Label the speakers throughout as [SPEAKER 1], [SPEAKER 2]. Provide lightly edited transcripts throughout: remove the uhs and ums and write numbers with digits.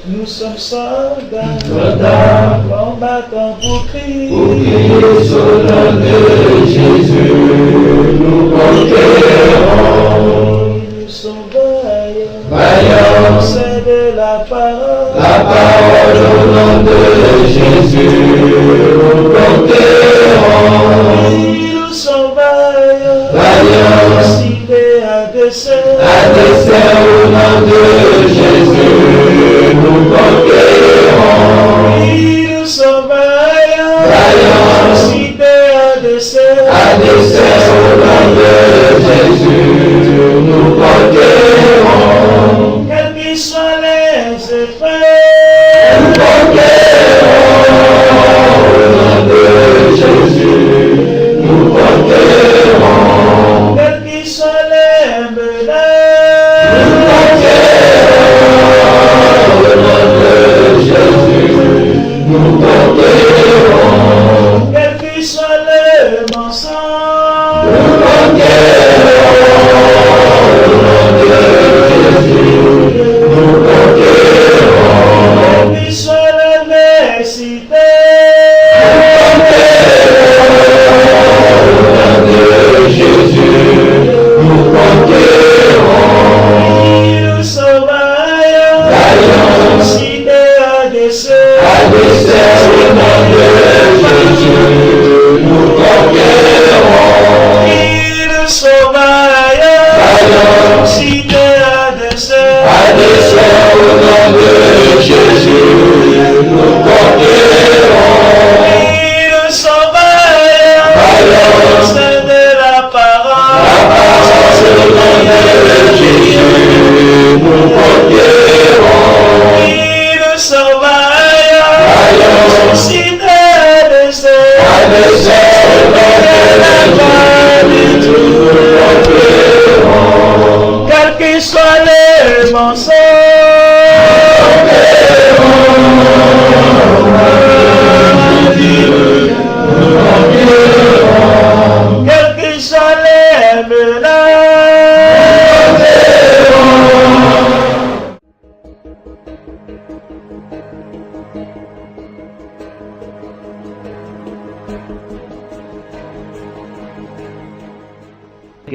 [SPEAKER 1] Nous sommes soldats,
[SPEAKER 2] combattants
[SPEAKER 1] pour crier
[SPEAKER 2] au nom de Jésus, nous conquérons.
[SPEAKER 1] Nous sommes
[SPEAKER 2] Vaillants,
[SPEAKER 1] c'est de la
[SPEAKER 2] parole au nom de Jésus, nous conquérons.
[SPEAKER 1] Nous sommes
[SPEAKER 2] Vaillants,
[SPEAKER 1] cités à dessein
[SPEAKER 2] au nom de Jésus, nous conquérons.
[SPEAKER 1] Nous sommes
[SPEAKER 2] Vaillants,
[SPEAKER 1] cités à dessein
[SPEAKER 2] au nom de Jésus, nous conquérons.
[SPEAKER 1] Quels qu'ils soient les effets,
[SPEAKER 2] Nous conquérons au nom de Jésus, nous conquérons.
[SPEAKER 1] quels qu'ils soient les menaces,
[SPEAKER 2] Nous conquérons au nom de Jésus, nous conquérons.
[SPEAKER 1] quels qu'ils soient les mensonges,
[SPEAKER 2] Nous conquérons au nom de Jésus, nous conquérons.
[SPEAKER 1] quels qu'ils soient les nécessités,
[SPEAKER 2] Jésus, nous conquérons.
[SPEAKER 1] nous sommes
[SPEAKER 2] Vaillants,
[SPEAKER 1] cités à dessein
[SPEAKER 2] au nom de Jésus, nous conquérons.
[SPEAKER 1] Nous sommes
[SPEAKER 2] Vaillants,
[SPEAKER 1] cités à dessein
[SPEAKER 2] au nom de Jésus, nous conquérons.
[SPEAKER 1] Nous sommes
[SPEAKER 2] Vaillants,
[SPEAKER 1] c'est de la parole
[SPEAKER 2] au nom de Jésus, nous conquérons.
[SPEAKER 1] Nous sommes
[SPEAKER 2] Vaillants,
[SPEAKER 1] cités à dessein
[SPEAKER 2] au nom de Jésus, nous conquérons.
[SPEAKER 1] quels qu'ils soient les mensonges, quels qu'ils soient les menaces,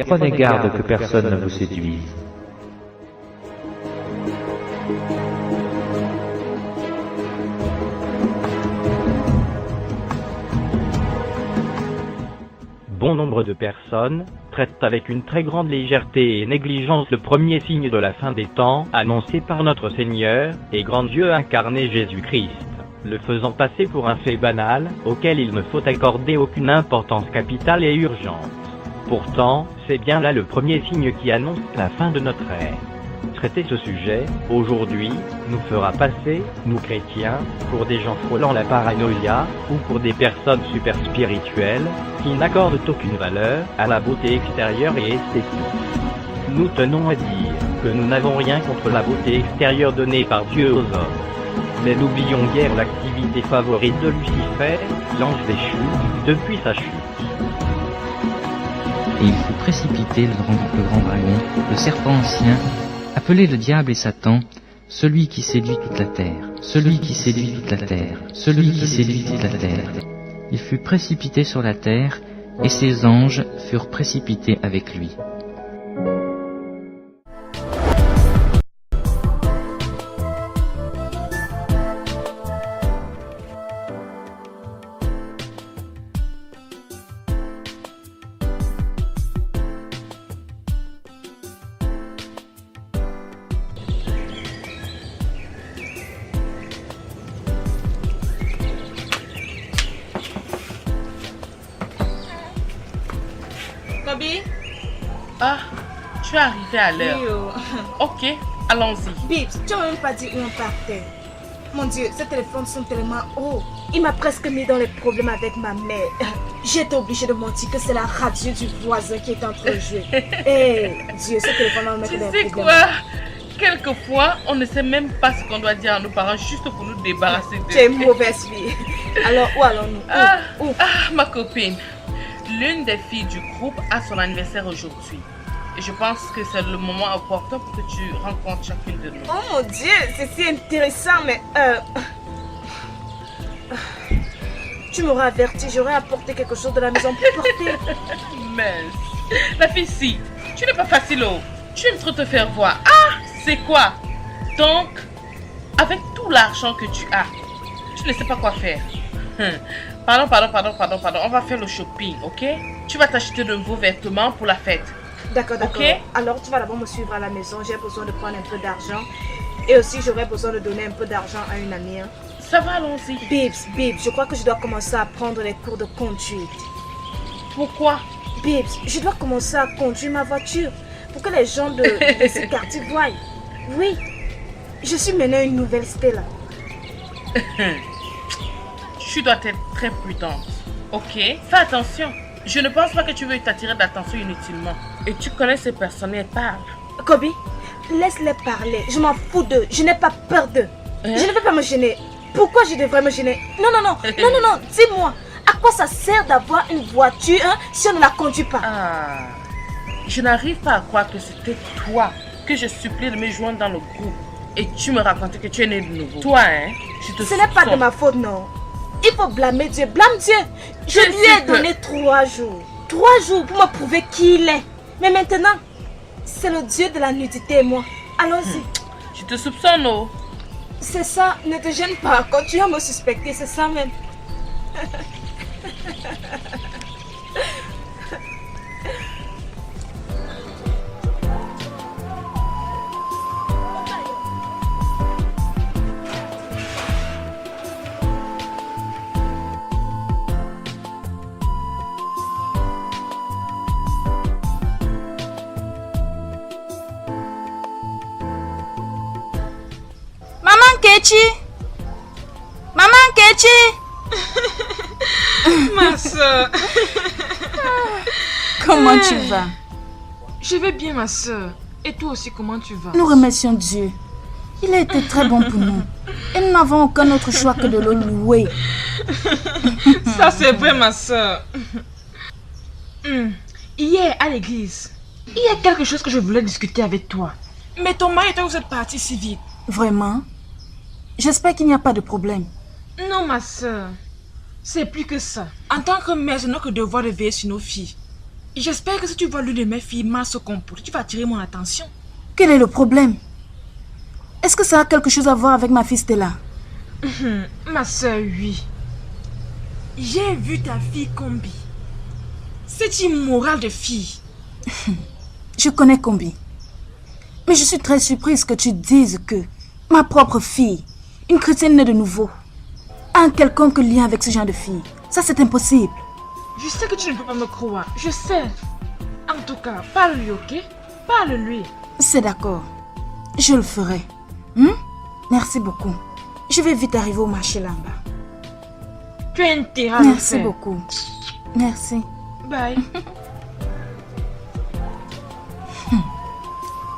[SPEAKER 3] Prenez garde que personne ne vous séduise. Bon nombre de personnes traitent avec une très grande légèreté et négligence le premier signe de la fin des temps, annoncé par notre Seigneur et grand Dieu incarné Jésus-Christ, le faisant passer pour un fait banal, auquel il ne faut accorder aucune importance capitale et urgente. Pourtant, c'est bien là le premier signe qui annonce la fin de notre ère. Traiter ce sujet, aujourd'hui, nous fera passer, nous chrétiens, pour des gens frôlant la paranoïa, ou pour des personnes super spirituelles, qui n'accordent aucune valeur à la beauté extérieure et esthétique. Nous tenons à dire que nous n'avons rien contre la beauté extérieure donnée par Dieu aux hommes. Mais n'oublions guère l'activité favorite de Lucifer, l'ange déchu, depuis sa chute.
[SPEAKER 4] Et il fut précipité le grand dragon, le serpent ancien, appelé le diable et Satan, celui qui séduit toute la terre, celui qui séduit toute la terre, celui qui séduit toute la terre. Il fut précipité sur la terre, et ses anges furent précipités avec lui.
[SPEAKER 5] Kobe?
[SPEAKER 6] Ah, tu es arrivé à l'heure.
[SPEAKER 5] Oui,
[SPEAKER 6] Ok, allons-y.
[SPEAKER 5] Bibs, tu n'as même pas dit où on partait. Mon Dieu, ce téléphone sonne tellement haut. Il m'a presque mis dans les problèmes avec ma mère. J'ai été obligée de mentir que c'est la radio du voisin qui est en train de jouer. Eh, Dieu, ce téléphone va me mettre dans les
[SPEAKER 6] Tu sais
[SPEAKER 5] problèmes.
[SPEAKER 6] quoi? Quelquefois, on ne sait même pas ce qu'on doit dire à nos parents juste pour nous débarrasser d'eux.
[SPEAKER 5] Tu es une mauvaise fille. Alors, où allons-nous? Où?
[SPEAKER 6] Ma copine. L'une des filles du groupe a son anniversaire aujourd'hui. Et je pense que c'est le moment opportun pour que tu rencontres chacune de nous.
[SPEAKER 5] Oh mon Dieu, c'est si intéressant, mais tu m'aurais averti, j'aurais apporté quelque chose de la maison pour porter.
[SPEAKER 6] Mais la fille, si, tu n'es pas facile, oh. Tu aimes trop te faire voir. Ah, c'est quoi? Donc, avec tout l'argent que tu as, tu ne sais pas quoi faire. Pardon. On va faire le shopping, ok? Tu vas t'acheter de nouveaux vêtements pour la fête.
[SPEAKER 5] D'accord.
[SPEAKER 6] Ok.
[SPEAKER 5] Alors, tu vas d'abord me suivre à la maison. J'ai besoin de prendre un peu d'argent. Et aussi, j'aurais besoin de donner un peu d'argent à une amie. Hein.
[SPEAKER 6] Ça va, allons-y.
[SPEAKER 5] Babes, je crois que je dois commencer à prendre les cours de conduite.
[SPEAKER 6] Pourquoi?
[SPEAKER 5] Babes, je dois commencer à conduire ma voiture pour que les gens de ce quartier voient. Oui, je suis maintenant une nouvelle Stella.
[SPEAKER 6] Tu dois être très prudente, ok? Fais attention. Je ne pense pas que tu veux t'attirer d'attention inutilement. Et tu connais ces personnes, elles parlent.
[SPEAKER 5] Kobe, laisse-les parler. Je m'en fous d'eux. Je n'ai pas peur d'eux. Je ne veux pas me gêner. Pourquoi je devrais me gêner? Non. Dis-moi, à quoi ça sert d'avoir une voiture si on ne la conduit pas?
[SPEAKER 6] Ah, je n'arrive pas à croire que c'était toi que je supplie de me joindre dans le groupe. Et tu me racontais que tu es né de nouveau. Toi, je te
[SPEAKER 5] Ce n'est pas de ma faute, non. Il faut blâmer Dieu. Blâme Dieu. Je lui ai donné 3 jours. 3 jours pour me prouver qui il est. Mais maintenant, c'est le Dieu de la nudité et moi. Allons-y.
[SPEAKER 6] Je te soupçonne, oh.
[SPEAKER 5] C'est ça, ne te gêne pas. Continue à me suspecter, c'est ça même. Maman Kechi.
[SPEAKER 7] Ma soeur.
[SPEAKER 5] Comment tu vas?
[SPEAKER 7] Je vais bien, ma soeur. Et toi aussi, comment tu vas?
[SPEAKER 5] Nous remercions Dieu. Il a été très bon pour nous. Et nous n'avons aucun autre choix que de le louer.
[SPEAKER 7] Ça, c'est vrai, ma soeur. Hier, à l'église, il y a quelque chose que je voulais discuter avec toi. Mais ton mari, toi, vous êtes parti si vite.
[SPEAKER 5] Vraiment? J'espère qu'il n'y a pas de problème.
[SPEAKER 7] Non, ma soeur. C'est plus que ça. En tant que mère, c'est notre devoir de veiller sur nos filles. J'espère que si tu vois l'une de mes filles mal se comporter, tu vas attirer mon attention.
[SPEAKER 5] Quel est le problème? Est-ce que ça a quelque chose à voir avec ma fille Stella?
[SPEAKER 7] Ma soeur, oui. J'ai vu ta fille Combi. C'est immoral de fille.
[SPEAKER 5] Je connais Combi. Mais je suis très surprise que tu dises que ma propre fille, une chrétienne née de nouveau, a un quelconque lien avec ce genre de fille. Ça, c'est impossible.
[SPEAKER 7] Je sais que tu ne peux pas me croire. Je sais. En tout cas, parle-lui, ok? Parle-lui.
[SPEAKER 5] C'est d'accord. Je le ferai. Merci beaucoup. Je vais vite arriver au marché là-bas.
[SPEAKER 7] Tu as intérêt à le
[SPEAKER 5] Merci
[SPEAKER 7] faire.
[SPEAKER 5] beaucoup. Merci.
[SPEAKER 7] Bye.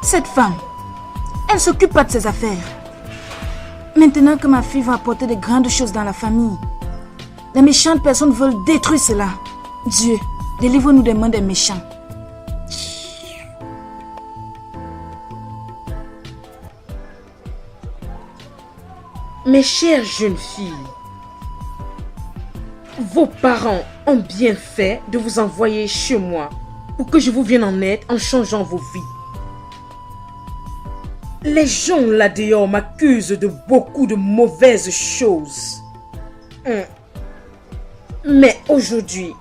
[SPEAKER 5] Cette femme, elle s'occupe pas de ses affaires. Maintenant que ma fille va apporter de grandes choses dans la famille, les méchantes personnes veulent détruire cela. Dieu, délivre-nous des mains des méchants.
[SPEAKER 8] Mes chères jeunes filles, vos parents ont bien fait de vous envoyer chez moi pour que je vous vienne en aide en changeant vos vies. Les gens là dehors m'accusent de beaucoup de mauvaises choses. Mais aujourd'hui,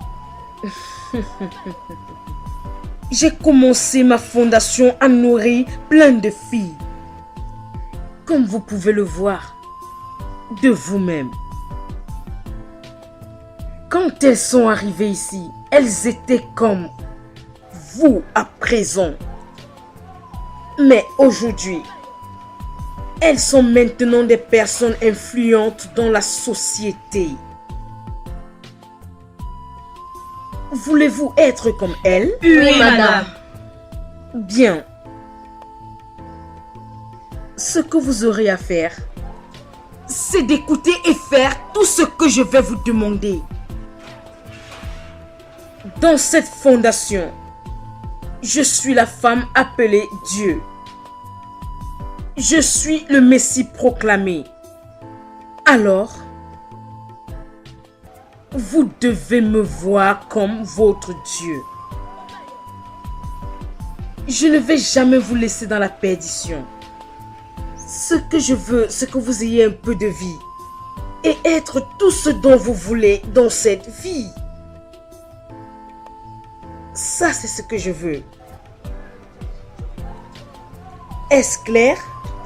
[SPEAKER 8] j'ai commencé ma fondation à nourrir plein de filles. Comme vous pouvez le voir de vous-même. Quand elles sont arrivées ici, elles étaient comme vous à présent. Mais aujourd'hui, elles sont maintenant des personnes influentes dans la société. Voulez-vous être comme elles?
[SPEAKER 7] Oui, madame.
[SPEAKER 8] Bien. Ce que vous aurez à faire, c'est d'écouter et faire tout ce que je vais vous demander. Dans cette fondation, Je suis la femme appelée Dieu. Je suis le Messie proclamé. Alors, vous devez me voir comme votre Dieu. Je ne vais jamais vous laisser dans la perdition. Ce que je veux, c'est que vous ayez un peu de vie et être tout ce dont vous voulez dans cette vie. Ça, c'est ce que je veux. Est-ce clair?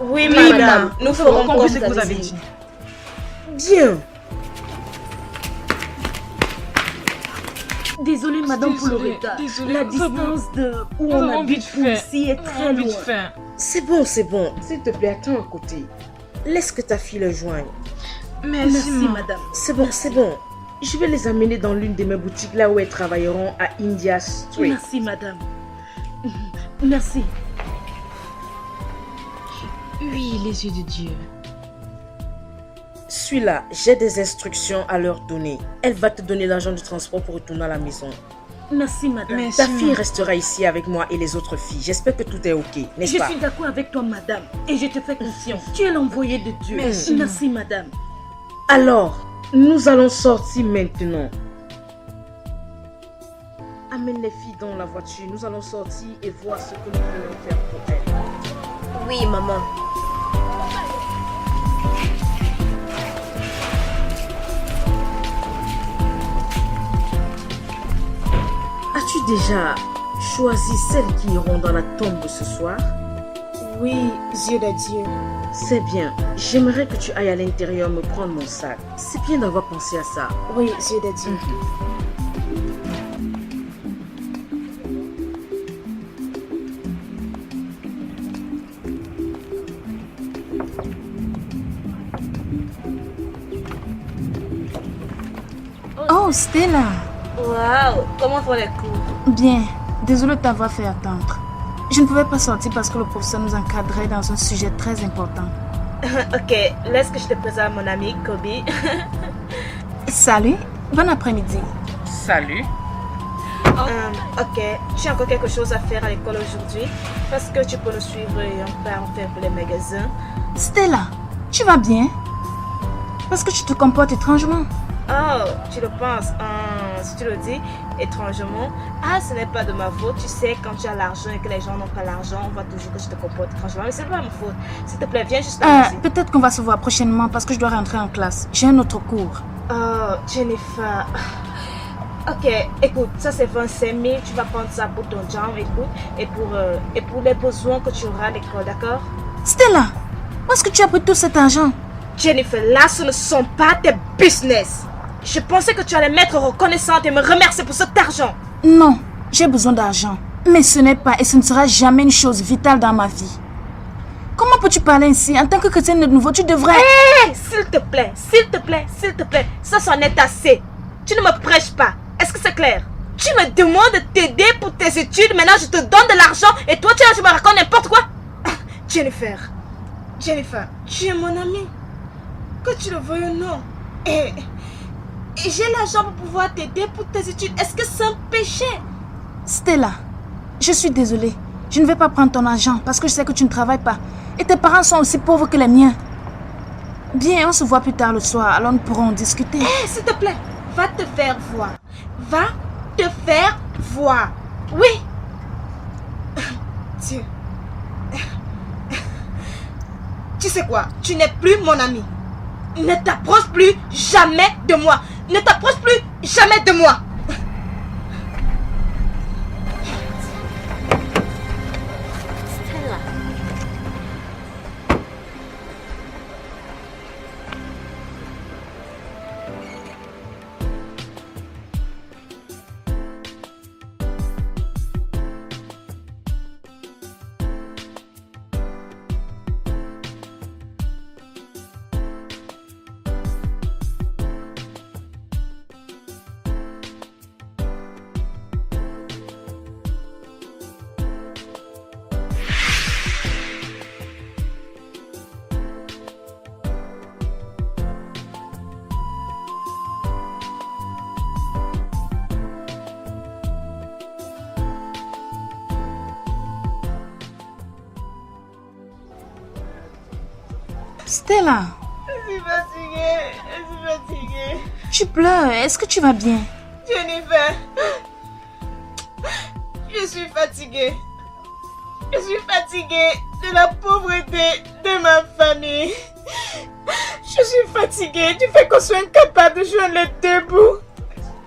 [SPEAKER 5] Oui, madame. Nous ferons comme
[SPEAKER 7] ce que vous avez dit.
[SPEAKER 8] Bien.
[SPEAKER 5] Désolée, madame, pour le
[SPEAKER 7] Désolée,
[SPEAKER 5] retard.
[SPEAKER 7] désolée,
[SPEAKER 5] La
[SPEAKER 7] c'est bon.
[SPEAKER 5] distance de où
[SPEAKER 7] Nous
[SPEAKER 5] on
[SPEAKER 7] avons
[SPEAKER 5] habite
[SPEAKER 7] vite
[SPEAKER 5] pour
[SPEAKER 7] fait.
[SPEAKER 5] ici est très loin.
[SPEAKER 8] C'est bon, c'est bon. S'il te plaît, attends à côté. Laisse que ta fille le joigne.
[SPEAKER 7] Merci,
[SPEAKER 5] madame.
[SPEAKER 8] C'est bon, c'est bon. Je vais les amener dans l'une de mes boutiques là où elles travailleront à India Street.
[SPEAKER 5] Merci, madame. Merci.
[SPEAKER 7] Oui, les yeux de Dieu.
[SPEAKER 8] Suis-là, j'ai des instructions à leur donner. Elle va te donner l'argent du transport pour retourner à la maison.
[SPEAKER 5] Merci, madame.
[SPEAKER 7] Merci.
[SPEAKER 8] Ta fille restera ici avec moi et les autres filles. J'espère que tout est ok, n'est-ce
[SPEAKER 5] Je
[SPEAKER 8] pas?
[SPEAKER 5] suis d'accord avec toi, madame. Et je te fais confiance. Tu es l'envoyé de Dieu.
[SPEAKER 7] Merci.
[SPEAKER 5] Merci, madame.
[SPEAKER 8] Alors, nous allons sortir maintenant. Amène les filles dans la voiture. Nous allons sortir et voir ce que nous pouvons faire pour elles.
[SPEAKER 5] Oui, maman.
[SPEAKER 8] As-tu déjà choisi celles qui iront dans la tombe ce soir?
[SPEAKER 5] Oui, yeux de Dieu.
[SPEAKER 8] C'est bien. J'aimerais que tu ailles à l'intérieur me prendre mon sac. C'est bien d'avoir pensé à ça.
[SPEAKER 5] Oui, yeux de Dieu.
[SPEAKER 9] Oh, Stella.
[SPEAKER 5] Waouh, comment vont les cours?
[SPEAKER 9] Bien. Désolée de t'avoir fait attendre. Je ne pouvais pas sortir parce que le professeur nous encadrait dans un sujet très important.
[SPEAKER 5] Ok, laisse que je te présente mon ami Kobe.
[SPEAKER 9] Salut. Bon après-midi.
[SPEAKER 6] Salut.
[SPEAKER 5] Ok, j'ai encore quelque chose à faire à l'école aujourd'hui. Parce que tu peux nous suivre et on part faire pour les magasins.
[SPEAKER 9] Stella, tu vas bien? Parce que tu te comportes étrangement.
[SPEAKER 5] Oh, tu le penses, si tu le dis étrangement. Ah, ce n'est pas de ma faute. Tu sais, quand tu as l'argent et que les gens n'ont pas l'argent, on voit toujours que je te comporte étrangement. Mais c'est pas ma faute. S'il te plaît, viens juste ici.
[SPEAKER 9] Peut-être qu'on va se voir prochainement parce que je dois rentrer en classe. J'ai un autre cours.
[SPEAKER 5] Oh, Jennifer. Ok, écoute, ça c'est 25 000. Tu vas prendre ça pour ton job, écoute. Et pour les besoins que tu auras à l'école, d'accord?
[SPEAKER 9] Stella, où est-ce que tu as pris tout cet argent?
[SPEAKER 5] Jennifer, là, ce ne sont pas tes business. Je pensais que tu allais m'être reconnaissante et me remercier pour cet argent.
[SPEAKER 9] Non, j'ai besoin d'argent. Mais ce n'est pas et ce ne sera jamais une chose vitale dans ma vie. Comment peux-tu parler ainsi? En tant que chrétienne de nouveau, tu devrais...
[SPEAKER 5] Hé, s'il te plaît, s'il te plaît, s'il te plaît. Ça, c'en est assez. Tu ne me prêches pas. Est-ce que c'est clair? Tu me demandes de t'aider pour tes études. Maintenant, je te donne de l'argent et toi, tu me racontes n'importe quoi. Jennifer, tu es mon amie. Que tu le veuilles ou non. Et j'ai l'argent pour pouvoir t'aider pour tes études. Est-ce que c'est un péché?
[SPEAKER 9] Stella, je suis désolée. Je ne vais pas prendre ton argent parce que je sais que tu ne travailles pas. Et tes parents sont aussi pauvres que les miens. Bien, on se voit plus tard le soir, alors nous pourrons discuter.
[SPEAKER 5] Hé, s'il te plaît, va te faire voir. Va te faire voir. Oui. Dieu. Tu sais quoi? Tu n'es plus mon ami. Ne t'approche plus jamais de moi. Ne t'approche plus jamais de moi.
[SPEAKER 9] Stella,
[SPEAKER 5] Je suis fatiguée. Je suis fatiguée.
[SPEAKER 9] tu pleures. Est-ce que tu vas bien?
[SPEAKER 5] Jennifer. Je suis fatiguée. Je suis fatiguée de la pauvreté de ma famille. Je suis fatiguée du fait qu'on soit incapable de joindre les deux bouts.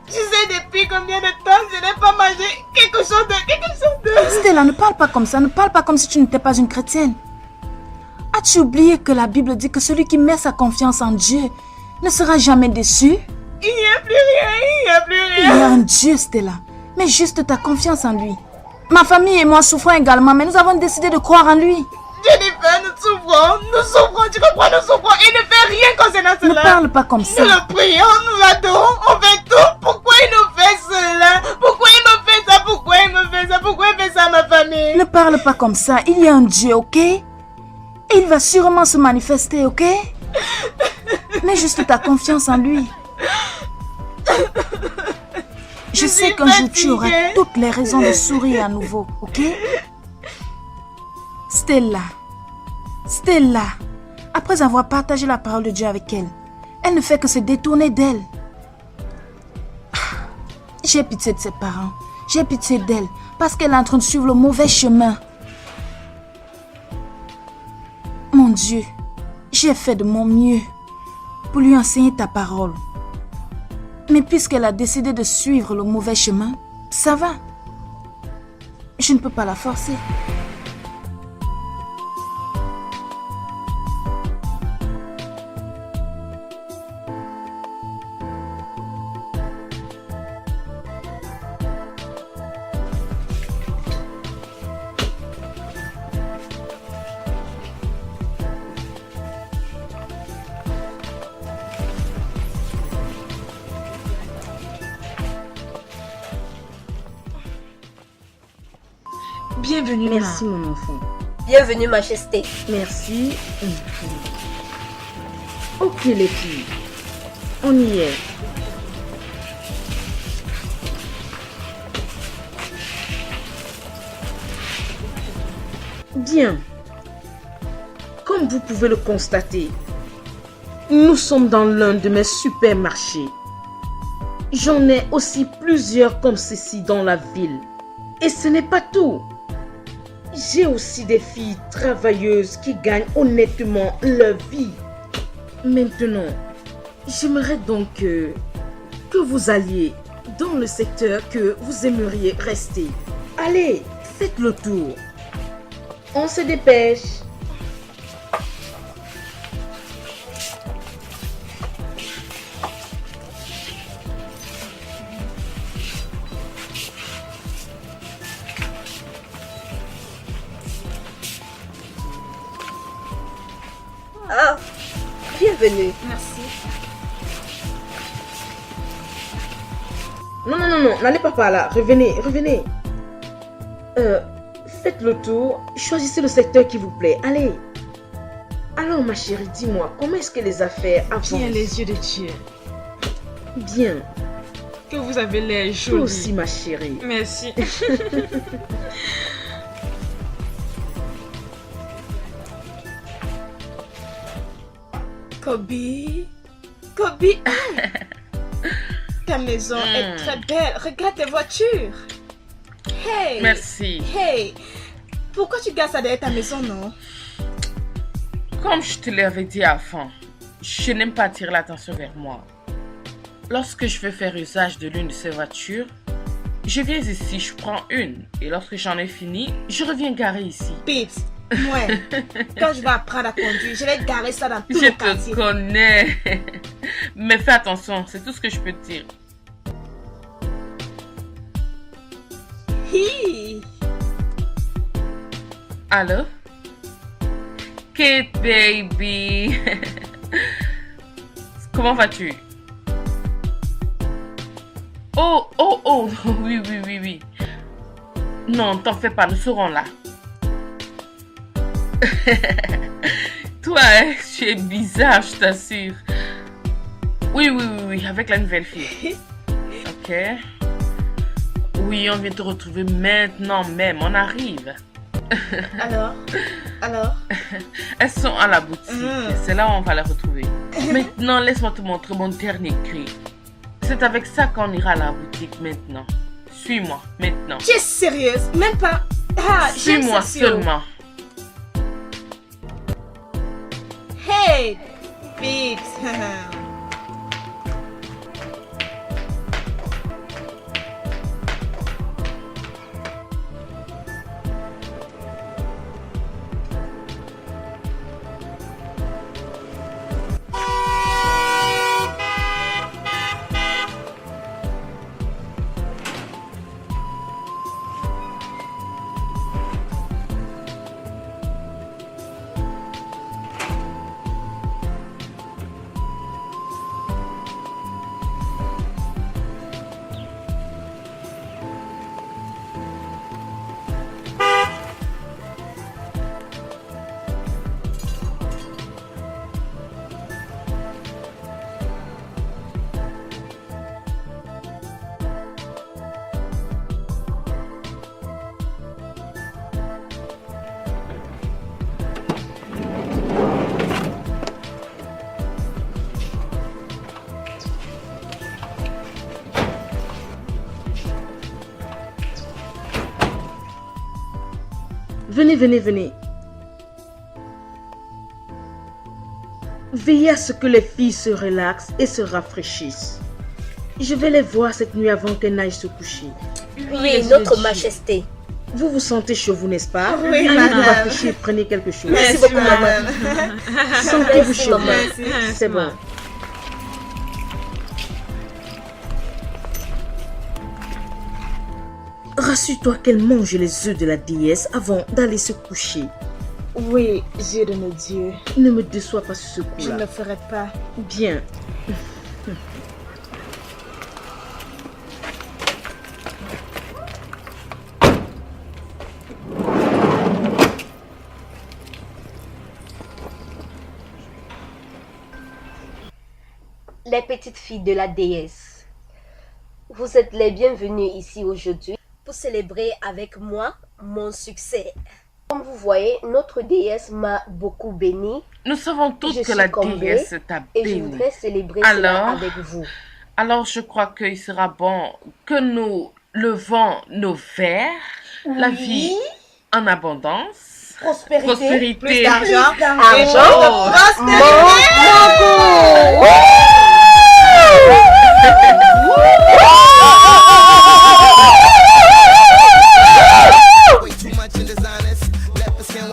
[SPEAKER 5] Tu sais depuis combien de temps je n'ai pas mangé quelque chose de...
[SPEAKER 9] Stella, ne parle pas comme ça. Ne parle pas comme si tu n'étais pas une chrétienne. As-tu oublié que la Bible dit que celui qui met sa confiance en Dieu ne sera jamais déçu?
[SPEAKER 5] Il n'y a plus rien, il n'y a plus
[SPEAKER 9] Il y
[SPEAKER 5] rien.
[SPEAKER 9] a un Dieu, Stella. Mets juste ta confiance en lui. Ma famille et moi souffrons également, mais nous avons décidé de croire en lui.
[SPEAKER 5] Jennifer, nous souffrons, tu comprends, nous souffrons. Il ne fait rien concernant
[SPEAKER 9] Ne
[SPEAKER 5] cela.
[SPEAKER 9] parle pas comme ça.
[SPEAKER 5] Nous le prions, nous l'adorons, on fait tout. Pourquoi il nous fait cela? Pourquoi il me fait ça? Pourquoi il me fait ça? Pourquoi il fait ça à ma famille?
[SPEAKER 9] Ne parle pas comme ça. Il y a un Dieu, ok? Et il va sûrement se manifester, ok? Mets juste ta confiance en lui. Je sais qu'un jour tu auras toutes les raisons de sourire à nouveau, ok? Stella. Stella. Après avoir partagé la parole de Dieu avec elle, elle ne fait que se détourner d'elle. J'ai pitié de ses parents. J'ai pitié d'elle parce qu'elle est en train de suivre le mauvais chemin. Mon Dieu, j'ai fait de mon mieux pour lui enseigner ta parole. Mais puisqu'elle a décidé de suivre le mauvais chemin, ça va. Je ne peux pas la forcer.
[SPEAKER 7] Bienvenue,
[SPEAKER 8] Merci, mon enfant.
[SPEAKER 10] Bienvenue, Majesté.
[SPEAKER 8] Merci. Ok, les filles. On y est. Bien. Comme vous pouvez le constater, nous sommes dans l'un de mes supermarchés. J'en ai aussi plusieurs comme ceci dans la ville. Et ce n'est pas tout. J'ai aussi des filles travailleuses qui gagnent honnêtement leur vie. Maintenant, j'aimerais donc que vous alliez dans le secteur que vous aimeriez rester. Allez, faites le tour. On se dépêche.
[SPEAKER 10] Ah, bienvenue.
[SPEAKER 5] Merci.
[SPEAKER 8] Non, n'allez pas par là. Revenez. Faites le tour. Choisissez le secteur qui vous plaît. Allez. Alors, ma chérie, dis-moi, comment est-ce que les affaires avancent?
[SPEAKER 7] Tiens les yeux de Dieu.
[SPEAKER 8] Bien.
[SPEAKER 7] Que vous avez l'air
[SPEAKER 8] Toi
[SPEAKER 7] jolie.
[SPEAKER 8] aussi, ma chérie.
[SPEAKER 7] Merci.
[SPEAKER 5] Kobe. Ta maison est très belle. Regarde tes voitures. Hey.
[SPEAKER 6] Merci.
[SPEAKER 5] Hey. Pourquoi tu gardes ça derrière ta maison, non?
[SPEAKER 6] Comme je te l'avais dit avant, je n'aime pas attirer l'attention vers moi. Lorsque je veux faire usage de l'une de ces voitures, je viens ici, je prends une. Et lorsque j'en ai fini, je reviens garer ici.
[SPEAKER 5] Pips, moi, quand je vais apprendre à conduire, je vais garer ça dans tout
[SPEAKER 6] Je
[SPEAKER 5] le quartier.
[SPEAKER 6] te connais. Mais fais attention, c'est tout ce que je peux te dire.
[SPEAKER 5] Hi.
[SPEAKER 6] Allô? Kate, baby. Comment vas-tu? Oh, oui. Non, t'en fais pas, nous serons là. Toi, tu es bizarre, je t'assure. Oui, avec la nouvelle fille. Ok. Oui, on vient te retrouver maintenant même, on arrive.
[SPEAKER 5] Alors
[SPEAKER 6] Elles sont à la boutique. C'est là où on va les retrouver. Maintenant, laisse-moi te montrer mon dernier cri. C'est avec ça qu'on ira à la boutique maintenant. Suis-moi maintenant.
[SPEAKER 5] Tu es sérieuse? Même pas. Ah, j'aime
[SPEAKER 6] Suis-moi
[SPEAKER 5] ça, Sio.
[SPEAKER 6] seulement.
[SPEAKER 5] Hey, babes.
[SPEAKER 8] Venez, venez, venez. Veillez à ce que les filles se relaxent et se rafraîchissent. Je vais les voir cette nuit avant qu'elles n'aillent se coucher.
[SPEAKER 10] Oui, notre majesté.
[SPEAKER 8] Vous vous sentez chaud, vous, n'est-ce pas?
[SPEAKER 5] Oui,
[SPEAKER 8] Allez
[SPEAKER 5] madame.
[SPEAKER 8] vous rafraîchir, prenez quelque chose.
[SPEAKER 10] Merci beaucoup, maman.
[SPEAKER 8] Sentez-vous
[SPEAKER 10] Merci,
[SPEAKER 8] chaud.
[SPEAKER 10] maman.
[SPEAKER 8] C'est bon. Rassure-toi qu'elle mange les œufs de la déesse avant d'aller se coucher.
[SPEAKER 5] Oui, Dieu de nos dieux.
[SPEAKER 8] Ne me déçois pas sur ce
[SPEAKER 5] Je
[SPEAKER 8] coup-là.
[SPEAKER 5] ne le ferai pas.
[SPEAKER 8] Bien.
[SPEAKER 10] Les petites filles de la déesse, vous êtes les bienvenues ici aujourd'hui pour célébrer avec moi mon succès. Comme vous voyez, notre déesse m'a beaucoup bénie.
[SPEAKER 6] Nous savons toutes
[SPEAKER 10] Je
[SPEAKER 6] que
[SPEAKER 10] suis
[SPEAKER 6] la
[SPEAKER 10] comblée
[SPEAKER 6] déesse t'a
[SPEAKER 10] et je
[SPEAKER 6] béni.
[SPEAKER 10] voudrais célébrer cela
[SPEAKER 6] Alors,
[SPEAKER 10] avec vous.
[SPEAKER 6] alors je crois qu'il sera bon que nous levons nos verres, la vie en abondance, prospérité,
[SPEAKER 5] Plus d'argent.
[SPEAKER 10] Argent,
[SPEAKER 2] Way too much in designers. Left the skin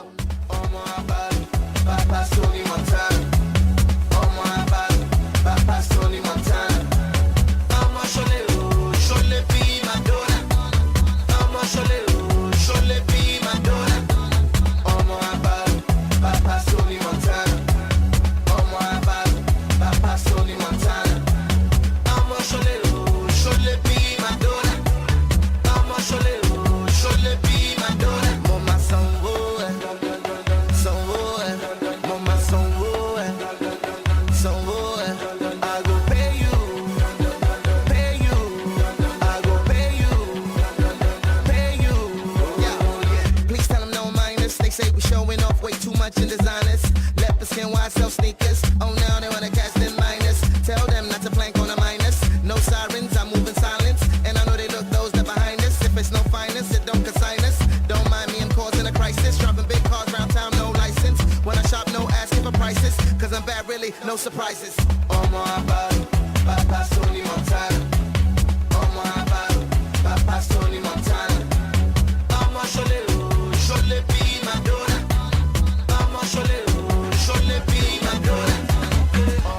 [SPEAKER 2] on my body. Papa Sony Montana. On my body. Papa Sony Montana. I'm a Cholero. Chole be Madonna. I'm a Cholero. Chole be Madonna. On my body. Papa Sony Montana. On my body. Papa Sony Montana. I'm a Cholero. Chole be Madonna. I'm a Cholero. Chole be Madonna. Mama Sonwoe. Sonwoe. Mama Sonwoe. Sonwoe. I go pay you. Pay you. I go pay you. Pay you. Yeah. Please tell them no minus. They say we showing off way too much in designers. Leopard skin, wide sell sneakers. Oh, now they wanna catch them minus. Tell them not to plank on a minus. No sirens, I move in silence. And I know they look those that behind us. If it's no finance, it don't consign us. Don't mind me, I'm causing a crisis. Dropping big cars round town, no license. When I shop, no asking for prices. Cause I'm bad, really, no surprises. On my body, Papa Sony Montana. On my body, Papa Sony Montana. I'm a Cholero, Chole be Madonna. I'm a Cholero, Chole be Madonna.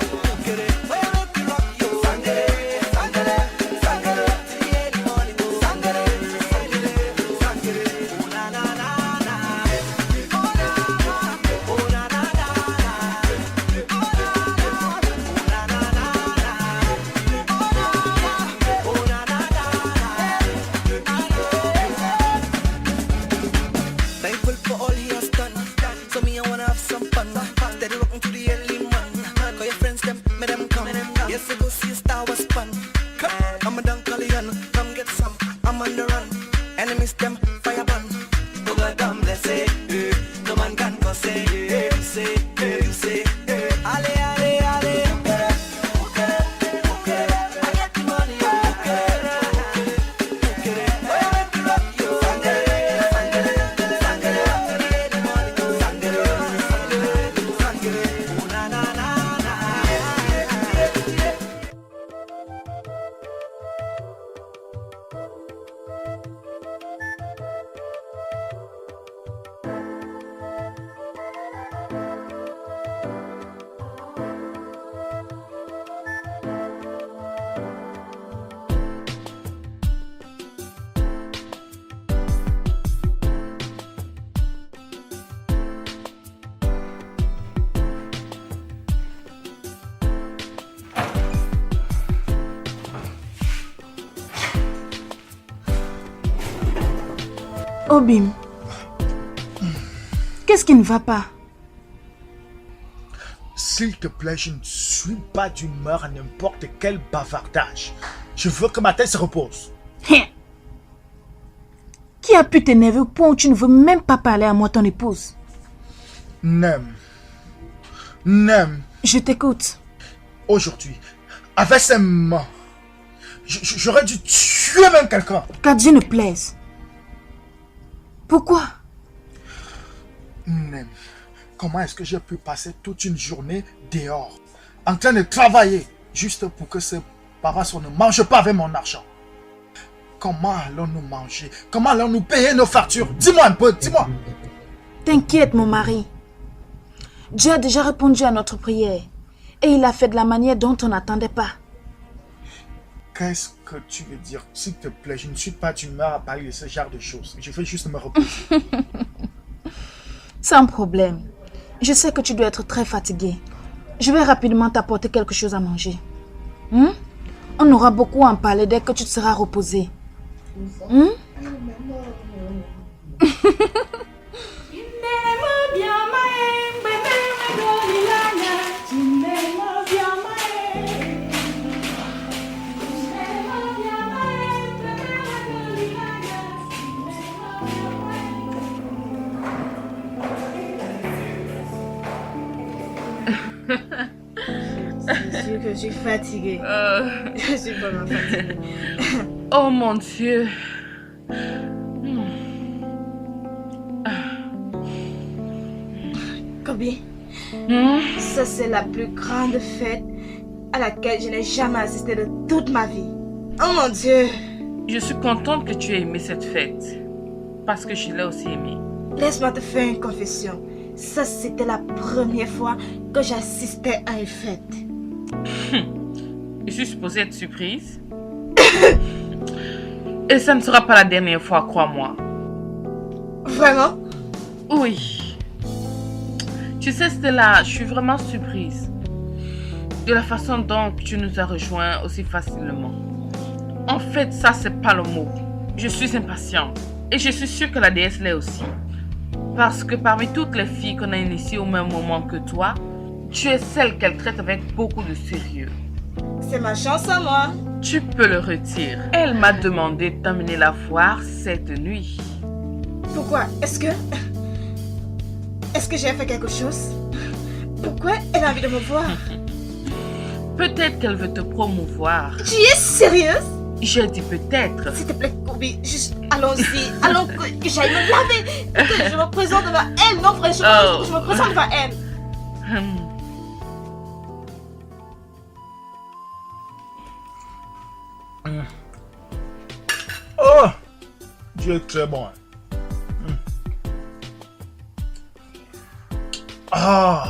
[SPEAKER 9] Obim, qu'est-ce qui ne va pas?
[SPEAKER 1] S'il te plaît, je ne suis pas d'humeur à n'importe quel bavardage. Je veux que ma tête se repose.
[SPEAKER 9] Hein. Qui a pu t'énerver au point où tu ne veux même pas parler à moi, ton épouse?
[SPEAKER 1] Nem. Nem.
[SPEAKER 9] Je t'écoute.
[SPEAKER 1] Aujourd'hui, avec ces mains, j'aurais dû tuer même quelqu'un.
[SPEAKER 9] Qu'à Dieu ne plaise. Pourquoi?
[SPEAKER 1] Nem. Comment est-ce que j'ai pu passer toute une journée dehors, en train de travailler, juste pour que ce parasol ne mange pas avec mon argent? Comment allons-nous manger? Comment allons-nous payer nos factures? Dis-moi un peu, dis-moi.
[SPEAKER 9] T'inquiète, mon mari. Dieu a déjà répondu à notre prière. Et il a fait de la manière dont on n'attendait pas.
[SPEAKER 1] Qu'est-ce que tu veux dire? S'il te plaît, je ne suis pas d'humeur à parler de ce genre de choses. Je veux juste me reposer.
[SPEAKER 9] Sans problème. Je sais que tu dois être très fatigué. Je vais rapidement t'apporter quelque chose à manger. On aura beaucoup à en parler dès que tu te seras reposé.
[SPEAKER 5] C'est sûr que je suis fatiguée. Je suis vraiment fatiguée.
[SPEAKER 6] Oh mon Dieu.
[SPEAKER 5] Combien? Ça, c'est la plus grande fête à laquelle je n'ai jamais assisté de toute ma vie. Oh mon Dieu!
[SPEAKER 6] Je suis contente que tu aies aimé cette fête. Parce que je l'ai aussi aimée.
[SPEAKER 5] Laisse-moi te faire une confession. Ça, c'était la première fois que j'assistais à une fête.
[SPEAKER 6] Je suis supposée être surprise. Et ça ne sera pas la dernière fois, crois-moi.
[SPEAKER 5] Vraiment?
[SPEAKER 6] Oui. Tu sais, Stella, je suis vraiment surprise. De la façon dont tu nous as rejoints aussi facilement. En fait, ça, c'est pas le mot. Je suis impatiente. Et je suis sûre que la déesse l'est aussi. Parce que parmi toutes les filles qu'on a initiées au même moment que toi, tu es celle qu'elle traite avec beaucoup de sérieux.
[SPEAKER 5] C'est ma chance à moi.
[SPEAKER 6] Tu peux le retirer. Elle m'a demandé de t'amener la voir cette nuit.
[SPEAKER 5] Pourquoi? Est-ce que j'ai fait quelque chose? Pourquoi elle a envie de me voir?
[SPEAKER 6] Peut-être qu'elle veut te promouvoir.
[SPEAKER 5] Tu es sérieuse?
[SPEAKER 6] J'ai dit peut-être.
[SPEAKER 5] S'il te plaît, Kobe, juste allons-y. Allons que j'aille me laver. Que je me présente devant elle. Non, frère, je me présente devant elle.
[SPEAKER 1] Oh! Dieu est très bon. Ah!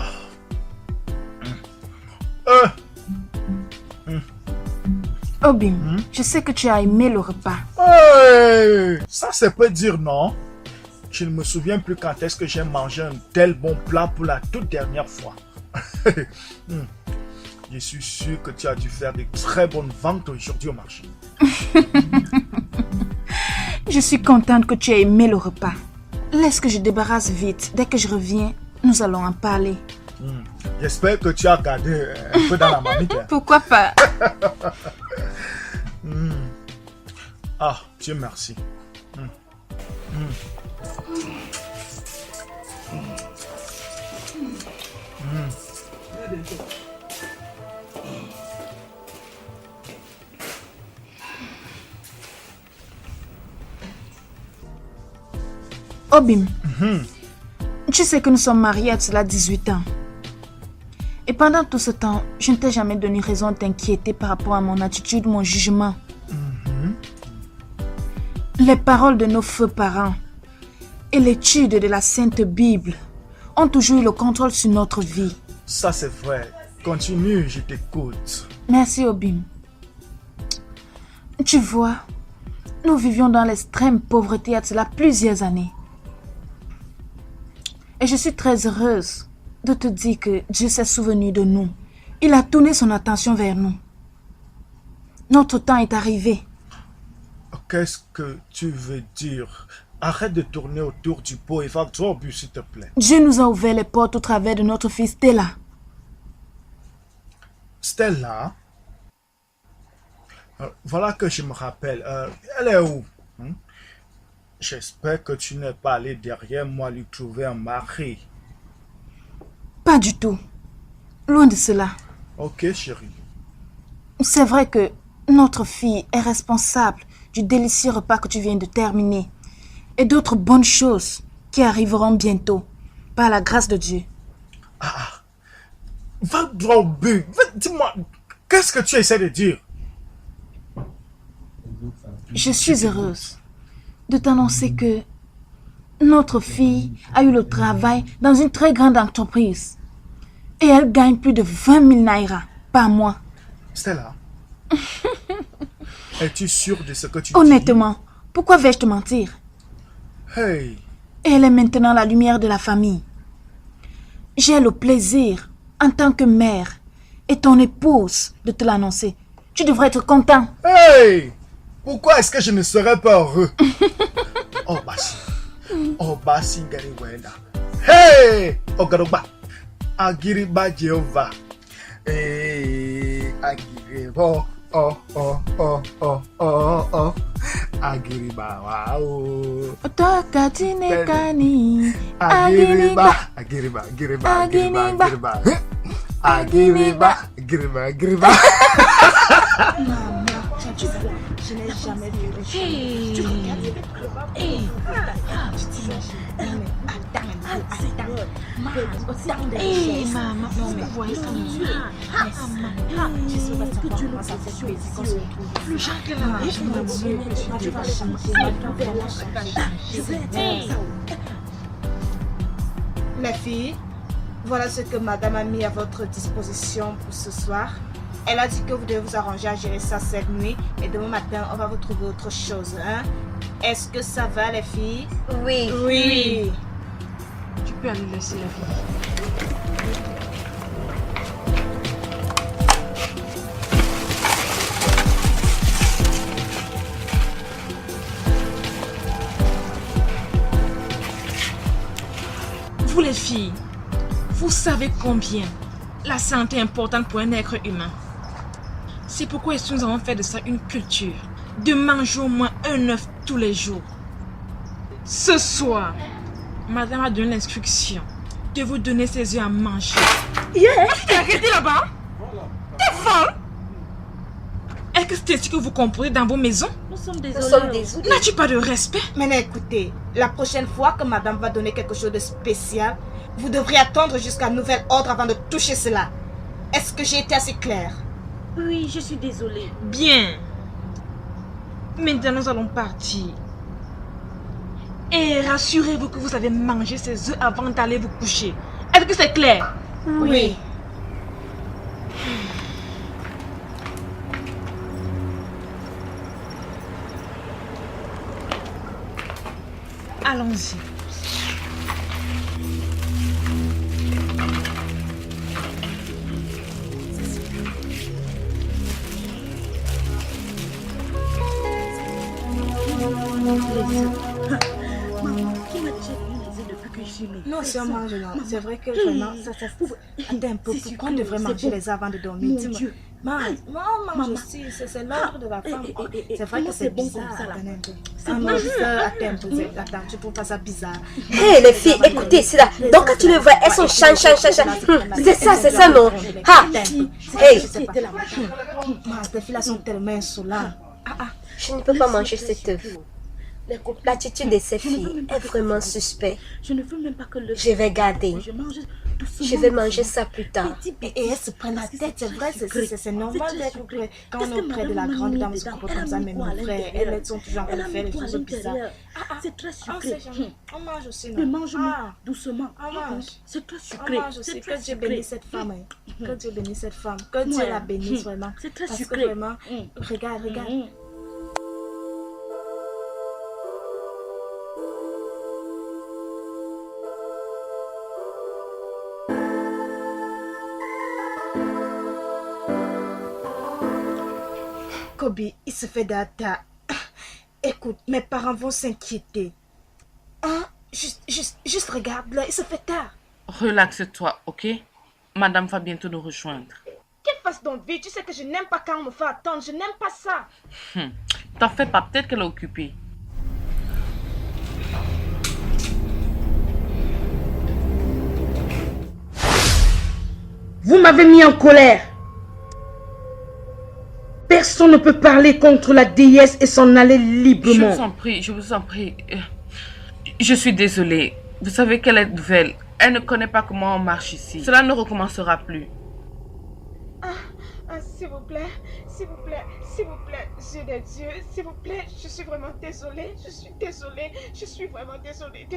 [SPEAKER 9] Obim, je sais que tu as aimé le repas.
[SPEAKER 1] Hey! Ça, c'est peut dire non. Je ne me souviens plus quand est-ce que j'ai mangé un tel bon plat pour la toute dernière fois. Je suis sûr que tu as dû faire de très bonnes ventes aujourd'hui au marché.
[SPEAKER 9] Je suis contente que tu aies aimé le repas. Laisse que je débarrasse vite. Dès que je reviens, nous allons en parler.
[SPEAKER 1] J'espère que tu as gardé un peu dans la marmite.
[SPEAKER 9] Pourquoi pas?
[SPEAKER 1] Ah, Dieu merci.
[SPEAKER 9] Obim, tu sais que nous sommes mariés à cela 18 ans. Et pendant tout ce temps, je ne t'ai jamais donné raison de t'inquiéter par rapport à mon attitude, mon jugement. Les paroles de nos feux parents et l'étude de la Sainte Bible ont toujours eu le contrôle sur notre vie.
[SPEAKER 1] Ça c'est vrai. Continue, je t'écoute.
[SPEAKER 9] Merci, Obim. Tu vois, nous vivions dans l'extrême pauvreté à cela plusieurs années. Et je suis très heureuse de te dire que Dieu s'est souvenu de nous. Il a tourné son attention vers nous. Notre temps est arrivé.
[SPEAKER 1] Qu'est-ce que tu veux dire? Arrête de tourner autour du pot et va-toi au but, s'il te plaît.
[SPEAKER 9] Dieu nous a ouvert les portes au travers de notre fille Stella.
[SPEAKER 1] Stella, voilà que je me rappelle. Elle est où? J'espère que tu n'es pas allé derrière moi lui trouver un mari.
[SPEAKER 9] Pas du tout. Loin de cela.
[SPEAKER 1] Ok, chérie.
[SPEAKER 9] C'est vrai que notre fille est responsable du délicieux repas que tu viens de terminer et d'autres bonnes choses qui arriveront bientôt par la grâce de Dieu.
[SPEAKER 1] Va droit au but. Dis-moi, qu'est-ce que tu essaies de dire?
[SPEAKER 9] Je suis heureuse de t'annoncer que notre fille a eu le travail dans une très grande entreprise et elle gagne plus de 20 000 naira par mois.
[SPEAKER 1] Stella, es-tu sûre de ce que tu
[SPEAKER 9] Honnêtement, pourquoi vais-je te mentir?
[SPEAKER 1] dis? Hey,
[SPEAKER 9] Et elle est maintenant la lumière de la famille. J'ai le plaisir, en tant que mère et ton épouse, de te l'annoncer. Tu devrais être content.
[SPEAKER 1] hey! Pourquoi est-ce que je ne serais pas heureux? Oh, Basi. Oh, Basi, Gariwenda. Hey! Oh, Garoba. Agiriba Jehovah. Hey, Agiriba. Oh, oh, oh, oh, oh, oh. Agiriba, wow.
[SPEAKER 9] Otokatine kani.
[SPEAKER 1] Agiriba. Agiriba, Agiriba, Agiriba, Agiriba. Agiriba, Agiriba, Agiriba.
[SPEAKER 5] Je n'ai jamais vu le show.
[SPEAKER 7] Hey.
[SPEAKER 5] Tu regardes avec le
[SPEAKER 7] Hey.
[SPEAKER 5] Tu t'imagines. Non, mais attends.
[SPEAKER 7] Hey, maman, non, mais voyez ça.
[SPEAKER 5] Je sais pas savoir comment ça fait plaisir qu'on se retrouve.
[SPEAKER 7] Le genre que là,
[SPEAKER 5] Je me dis que tu vas changer. Mes filles, voilà ce que madame a mis à votre disposition pour ce soir. Elle a dit que vous devez vous arranger à gérer ça cette nuit et demain matin, on va vous trouver autre chose. Hein? Est-ce que ça va, les filles?
[SPEAKER 10] Oui.
[SPEAKER 5] Oui.
[SPEAKER 7] tu peux aller laisser la fille. Vous les filles, vous savez combien la santé est importante pour un être humain. C'est pourquoi est-ce que nous avons fait de ça une culture, de manger au moins un œuf tous les jours. Ce soir, madame a donné l'instruction de vous donner ses œufs à manger. T'es arrêté là-bas? T'es folle? Est-ce que c'est ainsi que vous comportez dans vos maisons?
[SPEAKER 10] Nous sommes désolés.
[SPEAKER 7] N'as-tu pas de respect?
[SPEAKER 5] Maintenant, écoutez, la prochaine fois que madame va donner quelque chose de spécial, vous devrez attendre jusqu'à nouvel ordre avant de toucher cela. Est-ce que j'ai été assez claire?
[SPEAKER 10] Oui, je suis désolée.
[SPEAKER 7] Bien. Maintenant, nous allons partir. Et rassurez-vous que vous avez mangé ces œufs avant d'aller vous coucher. Est-ce que c'est clair?
[SPEAKER 5] Oui.
[SPEAKER 7] Allons-y.
[SPEAKER 5] Non, c'est un mange, non. C'est vrai que vraiment, ça se fout. Attends un peu, pourquoi on devrait manger les œufs avant de dormir? Dis-moi. Mange. Non, mange aussi. C'est l'ordre de la femme. C'est vrai que c'est bizarre. Attends un peu. Attends, tu trouves pas ça bizarre?
[SPEAKER 10] Hé, les filles, écoutez, c'est là. Donc, quand tu le vois, elles sont chan. C'est ça, non? Ha! Hey!
[SPEAKER 5] Ces filles-là sont tellement insolentes.
[SPEAKER 10] Je ne peux pas manger cet œuf. L'attitude de ces filles est vraiment suspecte.
[SPEAKER 11] Je ne veux même pas que le...
[SPEAKER 10] Je vais garder. Je vais manger ça plus tard.
[SPEAKER 5] Et elles se prennent la tête, c'est vrai, c'est normal d'être quand on est près de la grande dame, se comporte comme ça, mais nos frères, elles sont toujours en train de faire des choses bizarres.
[SPEAKER 11] C'est très sucré.
[SPEAKER 5] On mange aussi,
[SPEAKER 11] Mais
[SPEAKER 5] non?
[SPEAKER 11] mange doucement.
[SPEAKER 5] On mange.
[SPEAKER 11] C'est très
[SPEAKER 5] On
[SPEAKER 11] sucré.
[SPEAKER 5] mange aussi. Que Dieu bénisse cette femme. Que Dieu bénisse cette femme. Que Dieu la bénisse vraiment.
[SPEAKER 11] C'est très
[SPEAKER 5] Parce que
[SPEAKER 11] sucré.
[SPEAKER 5] vraiment, regarde. Kobe, il se fait data. Écoute, mes parents vont s'inquiéter. Juste regarde là, il se fait tard.
[SPEAKER 6] Relaxe-toi, ok? Madame va bientôt nous rejoindre.
[SPEAKER 5] Qu'elle fasse donc vite, tu sais que je n'aime pas quand on me fait attendre, je n'aime pas ça.
[SPEAKER 6] T'en fais pas, peut-être qu'elle est occupée.
[SPEAKER 8] Vous m'avez mis en colère. Personne ne peut parler contre la déesse et s'en aller librement.
[SPEAKER 6] Je vous en prie. Je suis désolée. Vous savez qu'elle est nouvelle. Elle ne connaît pas comment on marche ici. Cela ne recommencera plus.
[SPEAKER 5] S'il vous plaît, s'il vous plaît, s'il vous plaît, Dieu des dieux, s'il vous plaît, je suis vraiment désolée, je suis vraiment désolée.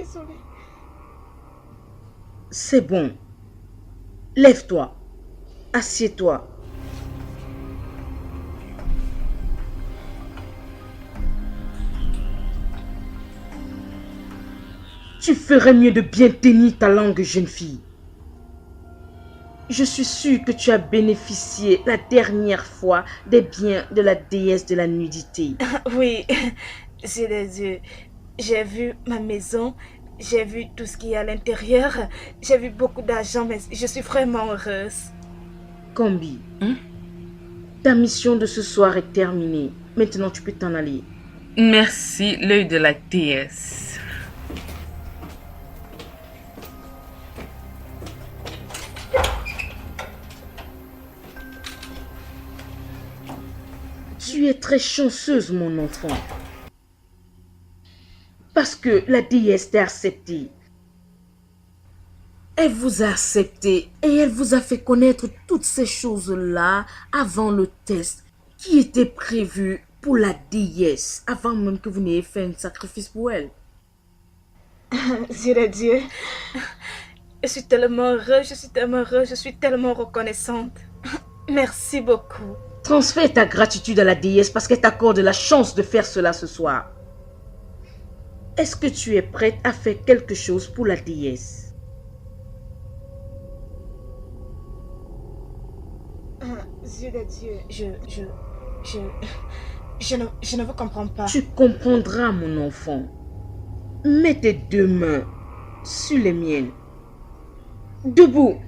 [SPEAKER 8] C'est bon. Lève-toi. Assieds-toi. Tu ferais mieux de bien tenir ta langue, jeune fille. Je suis sûre que tu as bénéficié la dernière fois des biens de la déesse de la nudité.
[SPEAKER 5] Oui, Dieu des dieux, j'ai vu ma maison, j'ai vu tout ce qu'il y a à l'intérieur, j'ai vu beaucoup d'argent, mais je suis vraiment heureuse.
[SPEAKER 8] Combi, ta mission de ce soir est terminée. Maintenant, tu peux t'en aller.
[SPEAKER 6] Merci, l'œil de la déesse.
[SPEAKER 8] Tu es très chanceuse, mon enfant. Parce que la déesse t'a accepté. Elle vous a accepté et elle vous a fait connaître toutes ces choses-là avant le test qui était prévu pour la déesse, avant même que vous n'ayez fait un sacrifice pour elle.
[SPEAKER 5] Dieu de Dieu, je suis tellement heureuse, je suis tellement reconnaissante. Merci beaucoup.
[SPEAKER 8] Transfère ta gratitude à la déesse parce qu'elle t'accorde la chance de faire cela ce soir. Est-ce que tu es prête à faire quelque chose pour la déesse?
[SPEAKER 5] Dieu de Dieu, je ne vous comprends pas.
[SPEAKER 8] Tu comprendras, mon enfant. Mets tes deux mains sur les miennes. Debout.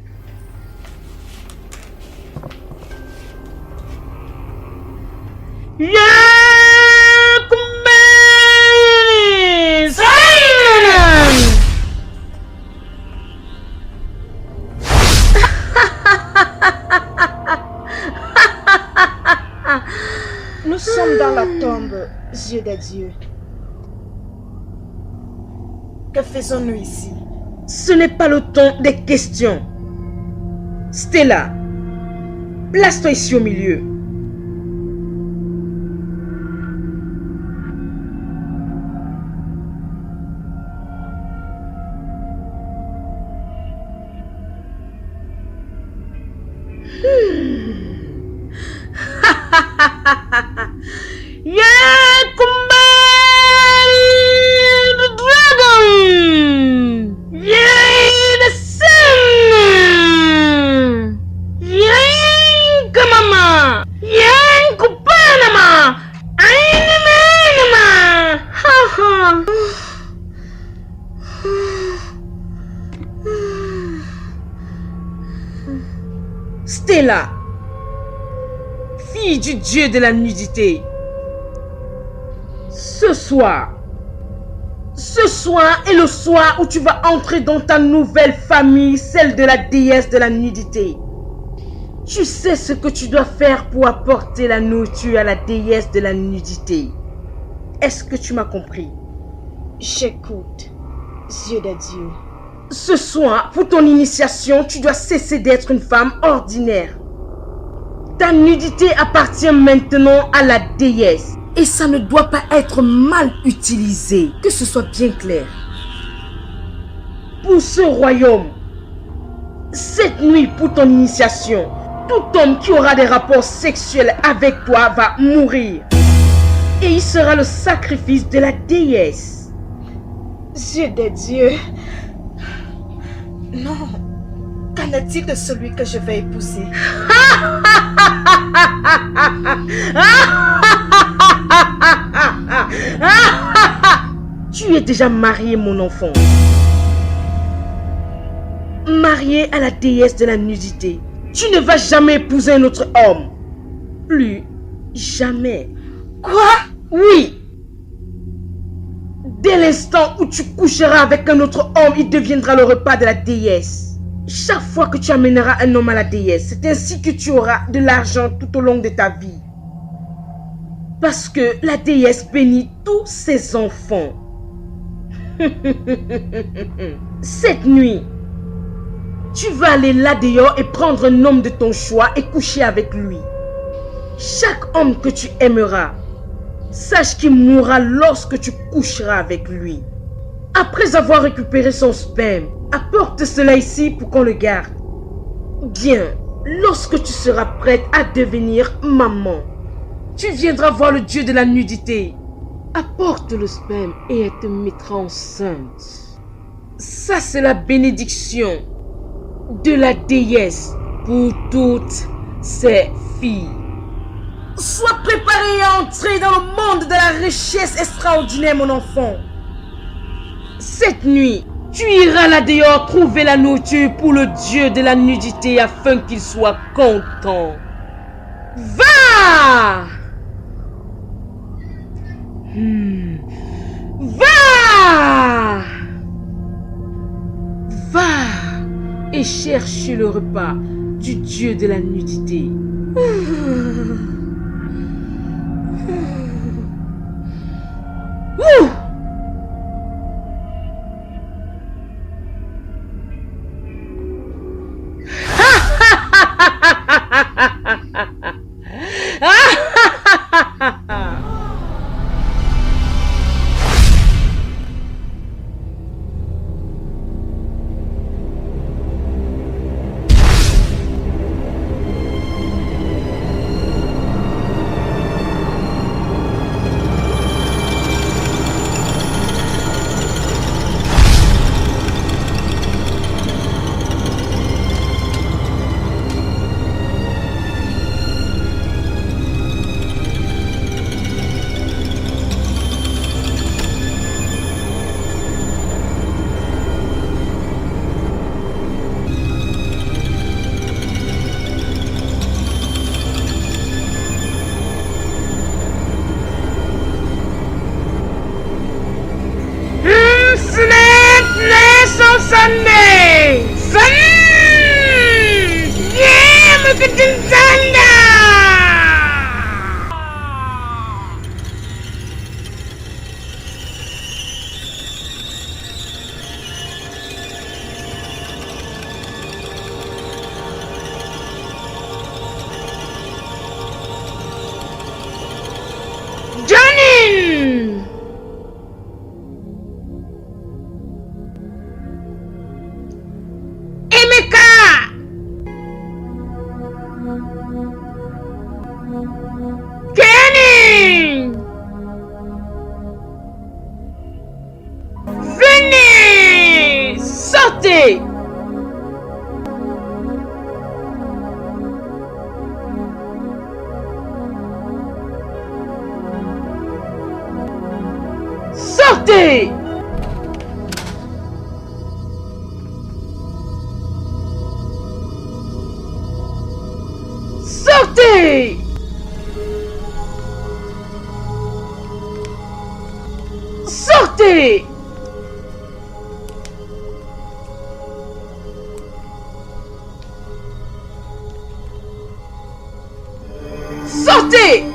[SPEAKER 5] Nous sommes dans la tombe, Dieu des dieux. Que faisons-nous ici?
[SPEAKER 8] Ce n'est pas le temps des questions. Stella, place-toi ici au milieu. Stella, fille du dieu de la nudité, ce soir est le soir où tu vas entrer dans ta nouvelle famille, celle de la déesse de la nudité. Tu sais ce que tu dois faire pour apporter la nourriture à la déesse de la nudité. Est-ce que tu m'as compris?
[SPEAKER 5] J'écoute, Dieu de Dieu.
[SPEAKER 8] Ce soir, pour ton initiation, tu dois cesser d'être une femme ordinaire. Ta nudité appartient maintenant à la déesse. Et ça ne doit pas être mal utilisé. Que ce soit bien clair. Pour ce royaume, cette nuit pour ton initiation, tout homme qui aura des rapports sexuels avec toi va mourir. Et il sera le sacrifice de la déesse.
[SPEAKER 5] Dieu des dieux. Non. Qu'en est-il de celui que je vais épouser?
[SPEAKER 8] Tu es déjà marié, mon enfant. mariée à la déesse de la nudité. Tu ne vas jamais épouser un autre homme. Plus jamais.
[SPEAKER 5] Quoi?
[SPEAKER 8] Oui. Dès l'instant où tu coucheras avec un autre homme, il deviendra le repas de la déesse. Chaque fois que tu amèneras un homme à la déesse, c'est ainsi que tu auras de l'argent tout au long de ta vie. Parce que la déesse bénit tous ses enfants. Cette nuit, tu vas aller là dehors et prendre un homme de ton choix et coucher avec lui. Chaque homme que tu aimeras, sache qu'il mourra lorsque tu coucheras avec lui. Après avoir récupéré son sperme, apporte cela ici pour qu'on le garde. Bien, lorsque tu seras prête à devenir maman, tu viendras voir le dieu de la nudité. Apporte le sperme et elle te mettra enceinte. Ça, c'est la bénédiction de la déesse pour toutes ses filles. Sois préparé à entrer dans le monde de la richesse extraordinaire, mon enfant. Cette nuit, tu iras là dehors trouver la nourriture pour le dieu de la nudité afin qu'il soit content. Va! Va! Va et cherche le repas du dieu de la nudité. Ouh! Sunday! Yeah, magandang tanda! Johnny! Kenny! Venez! Sortez! Sortez! Sortez! Sortez! Sortez!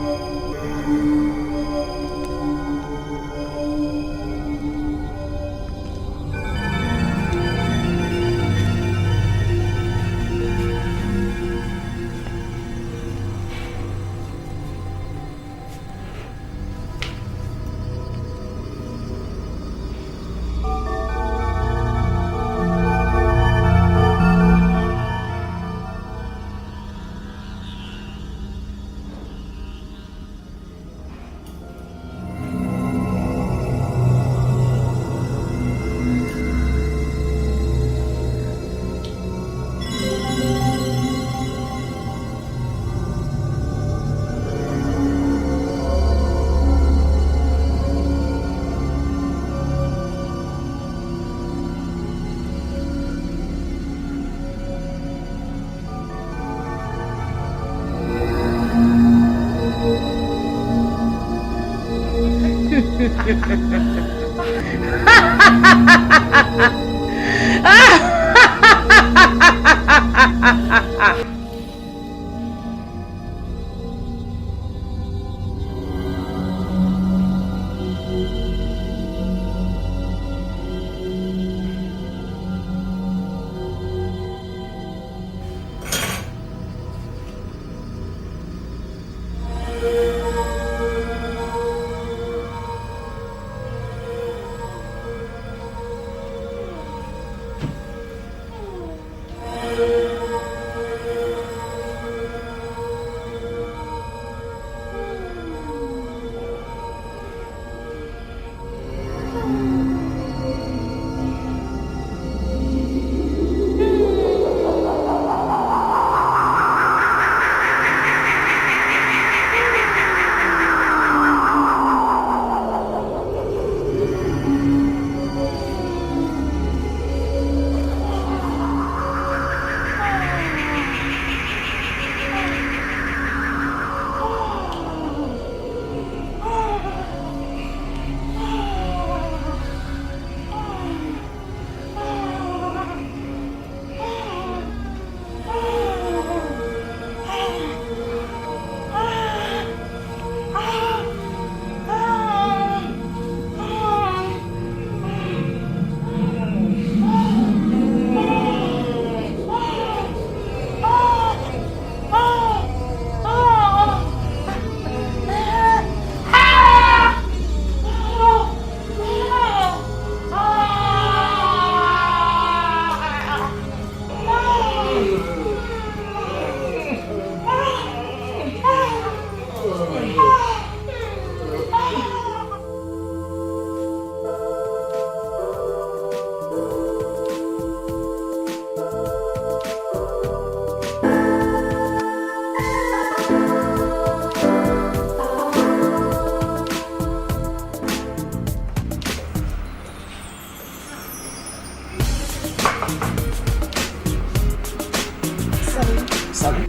[SPEAKER 1] Salut,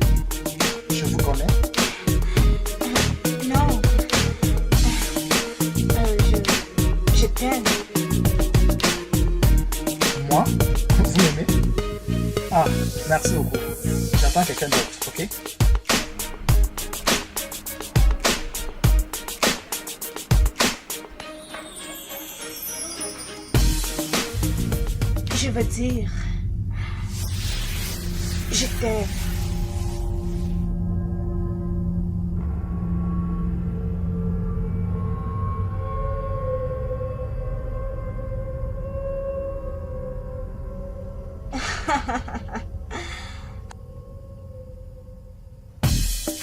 [SPEAKER 1] je vous connais.
[SPEAKER 5] Non. Je t'aime.
[SPEAKER 1] Moi? Vous m'aimez? Ah, merci beaucoup. J'attends quelqu'un d'autre, ok?
[SPEAKER 5] Je veux dire, je t'aime.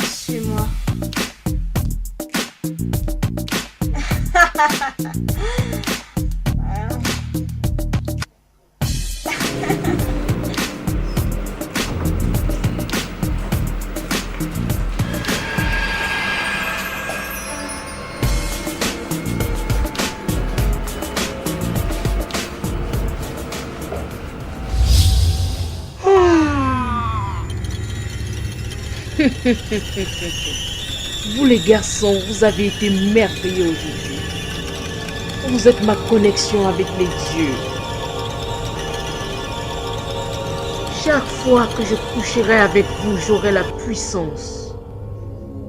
[SPEAKER 5] Suis-moi.
[SPEAKER 8] Vous les garçons, vous avez été merveilleux aujourd'hui. Vous êtes ma connexion avec les dieux. Chaque fois que je coucherai avec vous, j'aurai la puissance.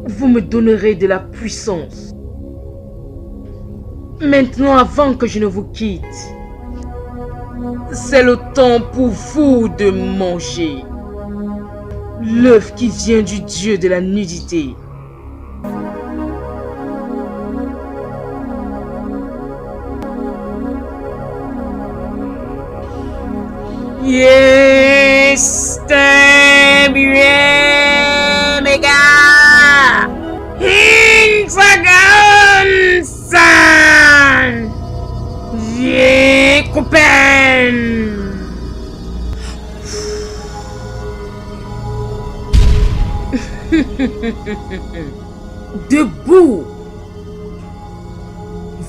[SPEAKER 8] Vous me donnerez de la puissance. Maintenant, avant que je ne vous quitte, c'est le temps pour vous de manger l'œuf qui vient du dieu de la nudité. Yes, bien, mes gars. Instagram-san. J'ai copain. Debout.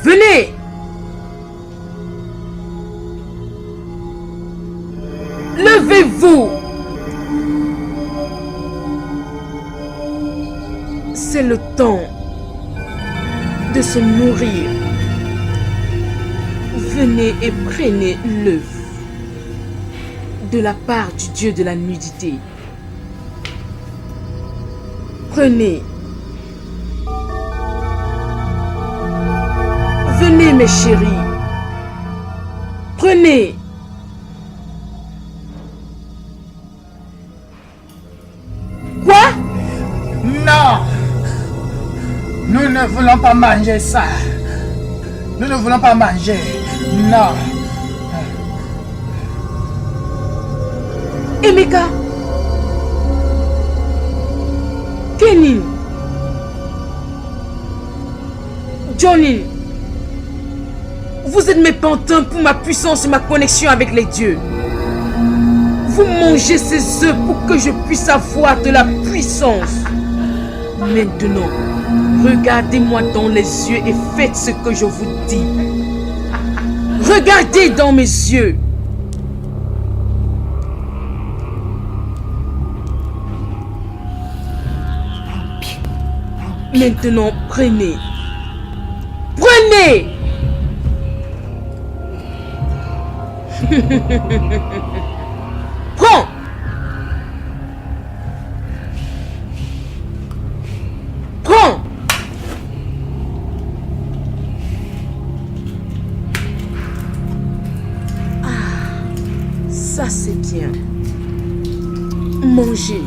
[SPEAKER 8] Venez. Levez-vous. C'est le temps de se nourrir. Venez et prenez-le de la part du Dieu de la nudité. Prenez. Venez mes chéris. Prenez. Quoi?
[SPEAKER 1] Non! Nous ne voulons pas manger ça. Nous ne voulons pas manger. Non.
[SPEAKER 8] Emeka. Kenny. Johnny. Vous êtes mes pantins pour ma puissance et ma connexion avec les dieux. Vous mangez ces œufs pour que je puisse avoir de la puissance. Maintenant, regardez-moi dans les yeux et faites ce que je vous dis. Regardez dans mes yeux. Maintenant, prenez. Prenez! Prends! Prends! Ah, ça c'est bien. Mangez.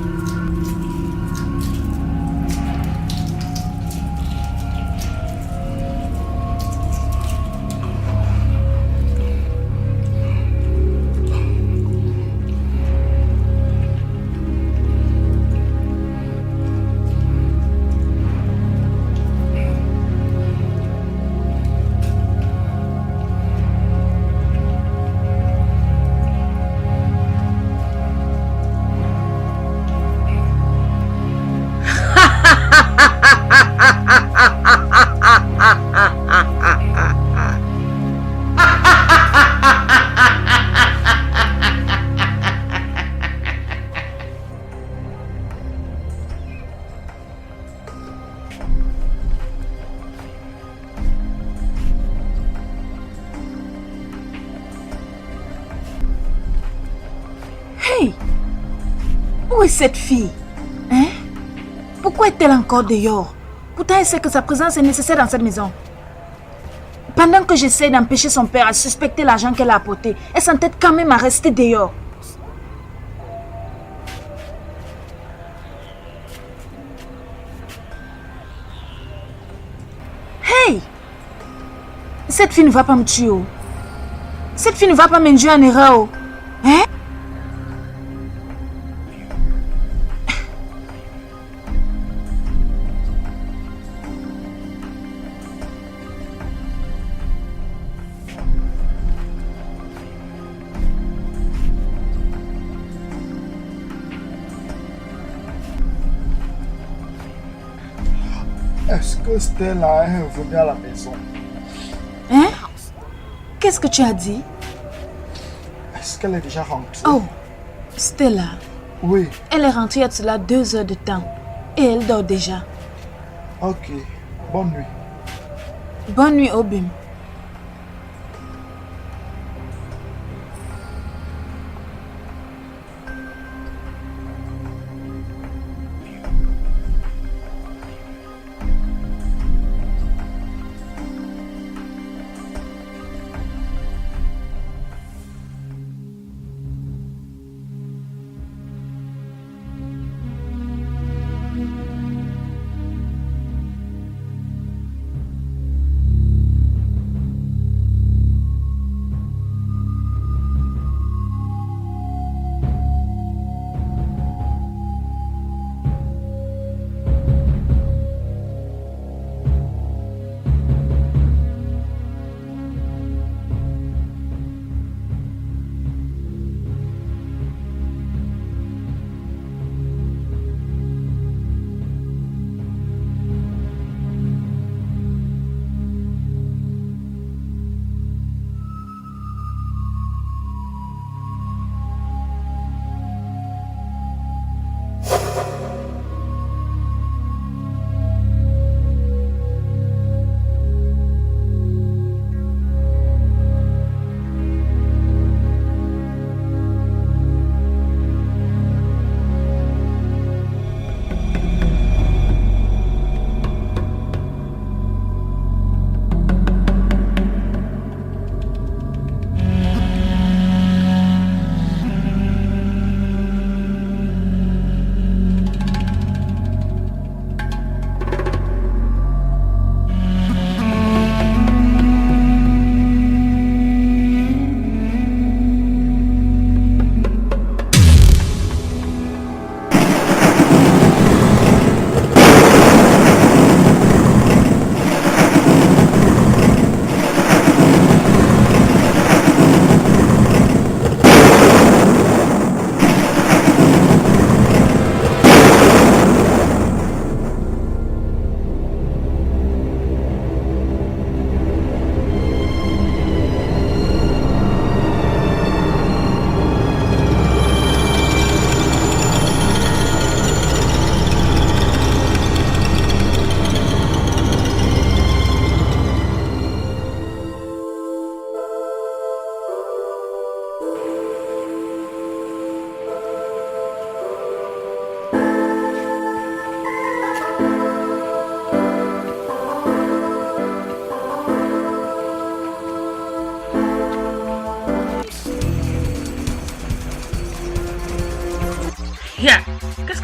[SPEAKER 9] Hey! Où est cette fille? Hein? Pourquoi est-elle encore dehors? Pourtant, elle sait que sa présence est nécessaire dans cette maison. Pendant que j'essaie d'empêcher son père à suspecter l'argent qu'elle a apporté, elle s'entête quand même à rester dehors. Hey! Cette fille ne va pas me tuer. Oh. Cette fille ne va pas m'induire en erreur. Oh. Hein?
[SPEAKER 1] Est-ce que Stella est revenue à la maison?
[SPEAKER 9] Hein? Qu'est-ce que tu as dit?
[SPEAKER 1] Est-ce qu'elle est déjà rentrée?
[SPEAKER 9] Oh, Stella.
[SPEAKER 1] Oui.
[SPEAKER 9] Elle est rentrée il y a de cela 2 heures de temps. Et elle dort déjà.
[SPEAKER 1] Ok. Bonne nuit.
[SPEAKER 9] Bonne nuit, Obim.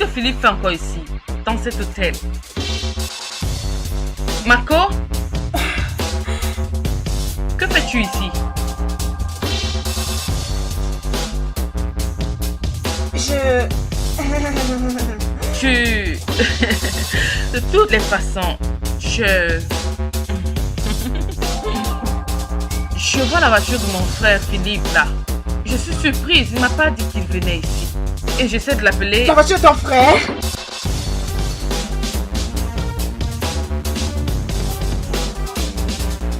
[SPEAKER 6] que Philippe fait encore ici, dans cet hôtel? Marco? Que fais-tu ici? Tu... De toutes les façons, je vois la voiture de mon frère Philippe là. Je suis surprise, il m'a pas dit qu'il venait ici. Et j'essaie de l'appeler...
[SPEAKER 5] La voiture de ton frère?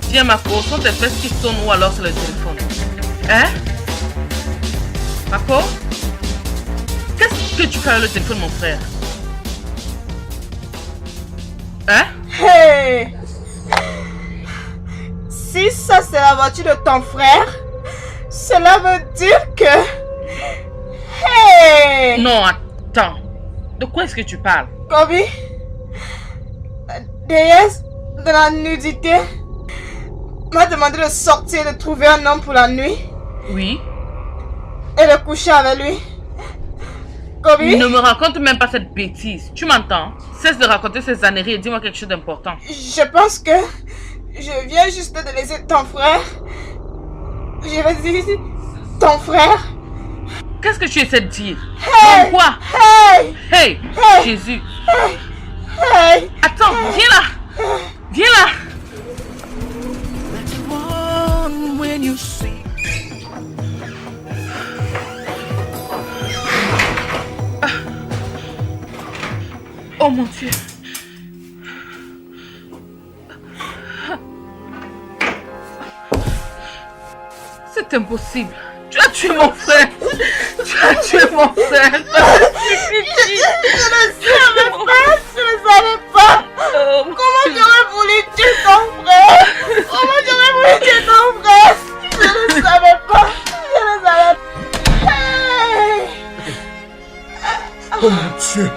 [SPEAKER 6] Viens Marco, sont tes fesses qui sonnent ou alors c'est le téléphone? Hein? Marco? Qu'est-ce que tu fais avec le téléphone mon frère? Hein?
[SPEAKER 5] Hey! Si ça c'est la voiture de ton frère, cela veut dire que... Hey!
[SPEAKER 6] Non, attends. De quoi est-ce que tu parles?
[SPEAKER 5] Kobe, la déesse de la nudité m'a demandé de sortir et de trouver un homme pour la nuit.
[SPEAKER 6] Oui.
[SPEAKER 5] Et de coucher avec lui. Kobe?
[SPEAKER 6] Ne me raconte même pas cette bêtise. Tu m'entends? Cesse de raconter ces âneries et dis-moi quelque chose d'important.
[SPEAKER 5] Je pense que je viens juste de laisser ton frère. Je vais dire ton frère.
[SPEAKER 6] Qu'est-ce que tu essaies de dire?
[SPEAKER 5] Hey!
[SPEAKER 6] Non, quoi?
[SPEAKER 5] Hey!
[SPEAKER 6] Hey!
[SPEAKER 5] Hey!
[SPEAKER 6] Jésus!
[SPEAKER 5] Hey! Hey!
[SPEAKER 6] Attends, viens là! Viens là!
[SPEAKER 2] When you see
[SPEAKER 6] Oh mon Dieu! C'est impossible! Tu as tué mon frère! Tu as tué mon frère!
[SPEAKER 5] Je ne savais pas! Comment j'aurais voulu tuer ton frère? Comment j'aurais voulu tuer ton frère? Je ne savais pas! Je ne savais pas! Hey!
[SPEAKER 1] Oh mon Dieu!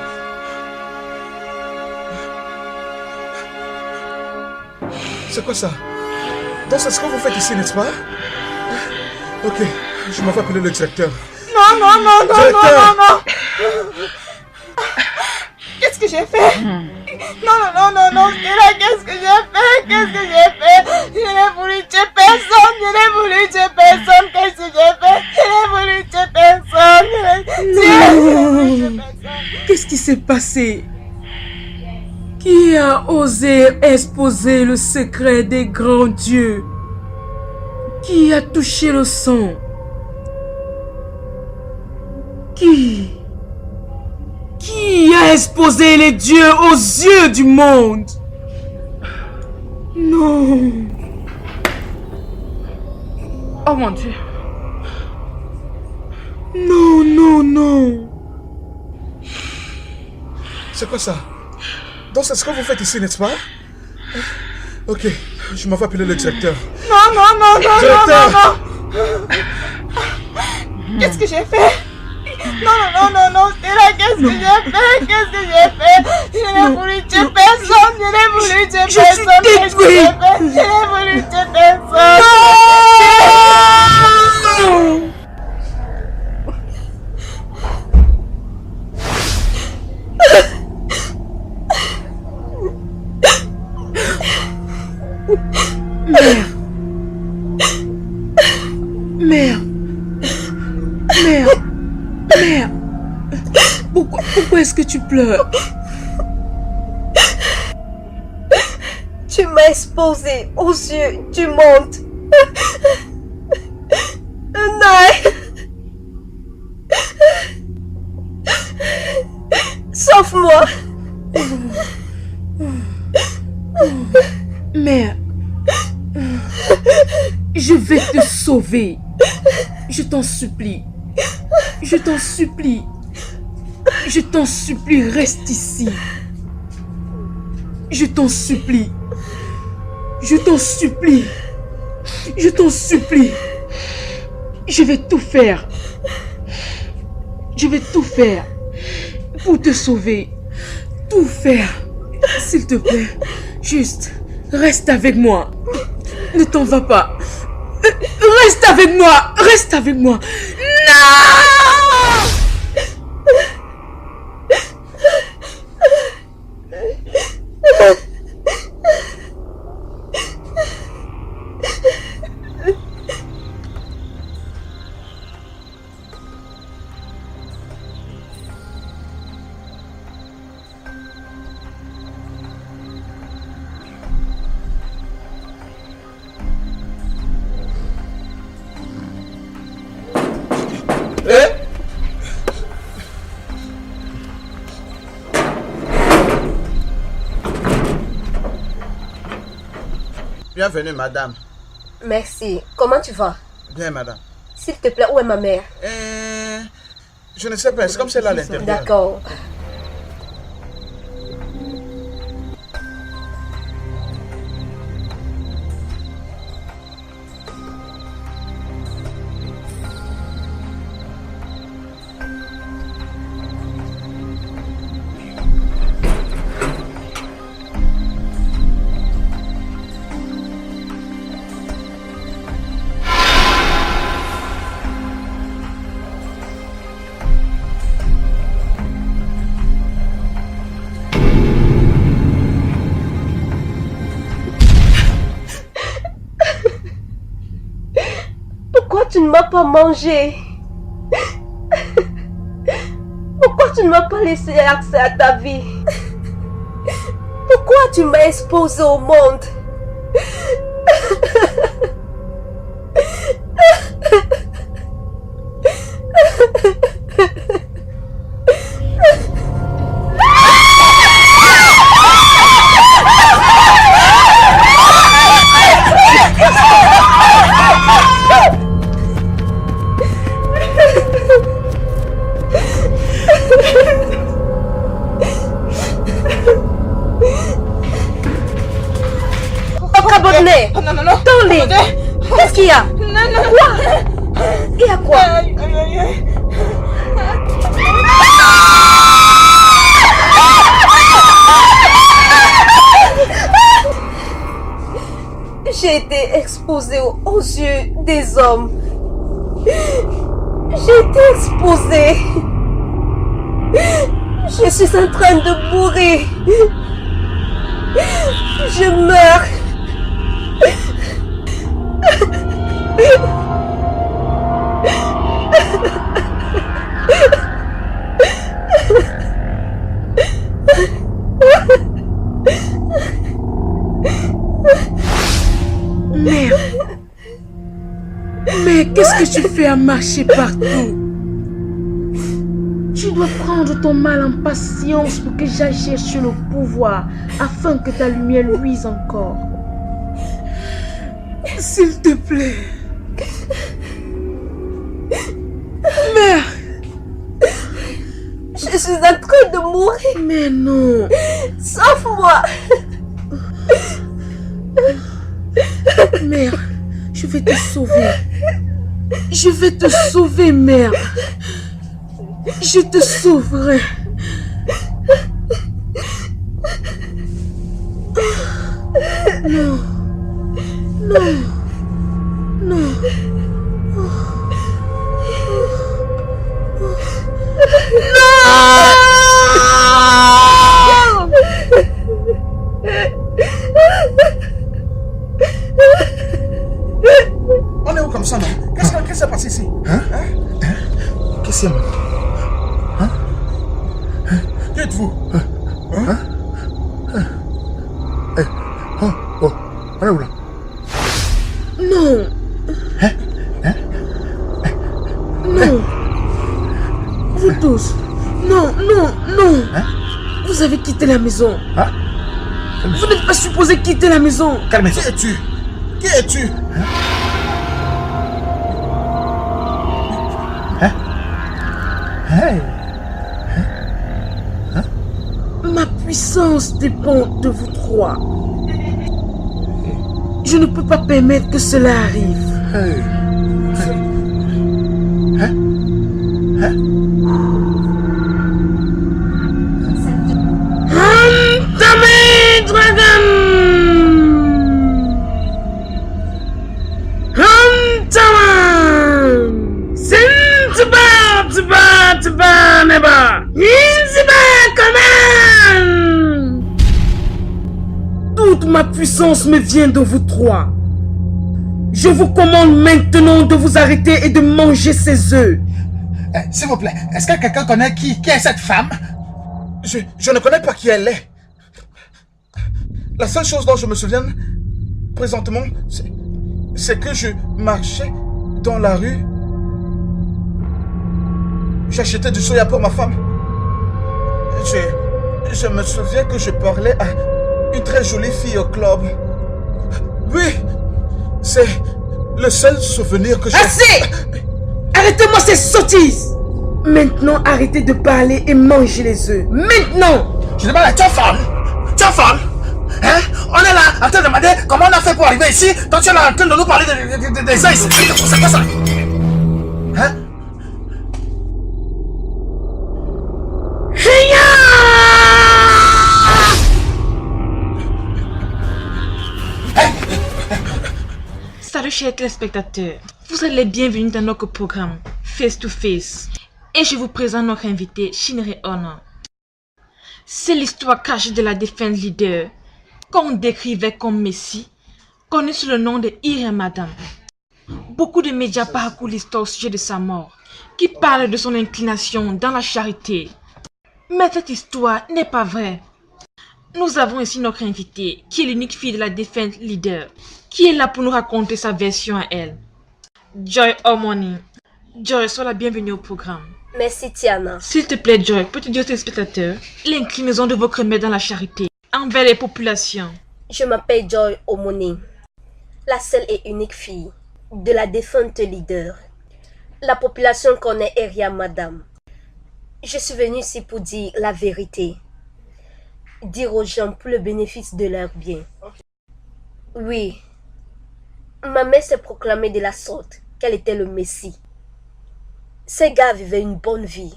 [SPEAKER 1] C'est quoi ça? Donc c'est ce que vous faites ici, n'est-ce pas? Ok, je m'en vais appeler le directeur.
[SPEAKER 5] Non, non, non, non,
[SPEAKER 1] Directeur.
[SPEAKER 5] non, non, non! Qu'est-ce que j'ai fait? Non, non, non, non, non, qu'est-ce que j'ai fait? Qu'est-ce que j'ai fait? Je n'ai voulu tuer personne, je n'ai voulu tuer personne, qu'est-ce que j'ai fait? Je n'ai voulu tuer personne, je n'ai voulu tuer personne.
[SPEAKER 8] Qu'est-ce qui s'est passé? Qui a osé exposer le secret des grands dieux? Qui a touché le sang? Qui a exposé les dieux aux yeux du monde? Non.
[SPEAKER 6] Oh mon Dieu!
[SPEAKER 8] Non, non, non.
[SPEAKER 1] C'est quoi ça? Donc c'est ce que vous faites ici, n'est-ce pas? Ok, je m'en vais appeler le directeur.
[SPEAKER 5] Non, non, non, non,
[SPEAKER 1] Directeur.
[SPEAKER 5] non, non, non. Qu'est-ce que j'ai fait? Non, non, non, non, non, Stella, qu'est-ce que j'ai fait? Qu'est-ce que j'ai fait? Je n'ai voulu tuer personne, je n'ai voulu tuer personne, qu'est-ce que j'ai fait? Je n'ai voulu tuer personne.
[SPEAKER 8] Non. Mère. Mère. Mère. Pourquoi est-ce que tu pleures?
[SPEAKER 10] Tu m'as exposé aux yeux du monde. Non. Sauve-moi.
[SPEAKER 8] Mère. Je vais te sauver. Je t'en supplie. Je t'en supplie. Je t'en supplie, reste ici. Je t'en supplie. Je t'en supplie. Je t'en supplie. Je vais tout faire. Je vais tout faire pour te sauver. Tout faire. S'il te plaît, juste reste avec moi. Ne t'en va pas. Reste avec moi. Reste avec moi. Non!
[SPEAKER 12] Bienvenue, madame.
[SPEAKER 10] Merci. Comment tu vas?
[SPEAKER 12] Bien, madame.
[SPEAKER 10] S'il te plaît, où est ma mère?
[SPEAKER 12] Je ne sais pas, c'est comme celle-là à l'intérieur.
[SPEAKER 10] D'accord. Pourquoi tu ne m'as pas mangé? Pourquoi tu ne m'as pas laissé accès à ta vie? Pourquoi tu m'as exposé au monde?
[SPEAKER 5] Non.
[SPEAKER 10] Tony, qu'est-ce qu'il y a?
[SPEAKER 5] Non.
[SPEAKER 10] Quoi? Il y a quoi? J'ai été exposée aux yeux des hommes. J'ai été exposée. Je suis en train de mourir. Je meurs.
[SPEAKER 8] Merde. Mais qu'est-ce que tu fais à marcher partout? Tu dois prendre ton mal en patience pour que j'aille chercher le pouvoir afin que ta lumière luise encore. S'il te plaît. Merde.
[SPEAKER 10] Je suis en train de mourir.
[SPEAKER 8] Mais non.
[SPEAKER 10] Sauve-moi.
[SPEAKER 8] Mère, je vais te sauver. Je vais te sauver, mère. Je te sauverai. Non. Non. Non.
[SPEAKER 1] On est où comme ça, non? Qu'est-ce qui s'est passé ici? Qu'est-ce qu'il y a? Qui êtes-vous? On est où là?
[SPEAKER 8] Non. Non. Vous tous. Non. Vous avez quitté la maison. Vous n'êtes pas supposé quitter la maison.
[SPEAKER 1] Quelle maison?
[SPEAKER 12] Qui es-tu?
[SPEAKER 8] Ma puissance dépend de vous trois. Je ne peux pas permettre que cela arrive. Hamtame Dragon! Hamtama! Tiba neba! Toute ma puissance me vient de vous trois. Je vous commande maintenant de vous arrêter et de manger ces œufs.
[SPEAKER 1] S'il vous plaît, est-ce que quelqu'un connaît qui est cette femme?
[SPEAKER 12] Je ne connais pas qui elle est. La seule chose dont je me souviens présentement, c'est que je marchais dans la rue. J'achetais du soya pour ma femme. Je me souviens que je parlais à une très jolie fille au club. Oui, c'est le seul souvenir que j'ai.
[SPEAKER 8] Assez! Arrêtez-moi ces sottises! Maintenant, arrêtez de parler et mangez les œufs. Maintenant!
[SPEAKER 1] Je demande à ta femme. Ta femme. Hein? On est là en train de demander comment on a fait pour arriver ici. Toi, tu es là en train de nous parler des ailes. C'est quoi ça? Hein?
[SPEAKER 7] Salut chers téléspectateurs, vous êtes les bienvenus dans notre programme Face to Face et je vous présente notre invité Shinere Ono. C'est l'histoire cachée de la défunte leader qu'on décrivait comme Messie, connue sous le nom de Ire Madame. Beaucoup de médias parcourent l'histoire au sujet de sa mort, qui parle de son inclination dans la charité. Mais cette histoire n'est pas vraie. Nous avons ici notre invitée, qui est l'unique fille de la défunte leader, qui est là pour nous raconter sa version à elle. Joy Omoni. Joy, sois la bienvenue au programme.
[SPEAKER 10] Merci Tiana.
[SPEAKER 7] S'il te plaît, Joy, peux-tu dire aux téléspectateurs l'inclinaison de votre mère dans la charité envers les populations?
[SPEAKER 10] Je m'appelle Joy Omoni, la seule et unique fille de la défunte leader. La population connaît Ire Madame. Je suis venue ici pour dire la vérité. Dire aux gens pour le bénéfice de leur bien. Oui, ma mère s'est proclamée de la sorte qu'elle était le Messie. Ces gars vivaient une bonne vie.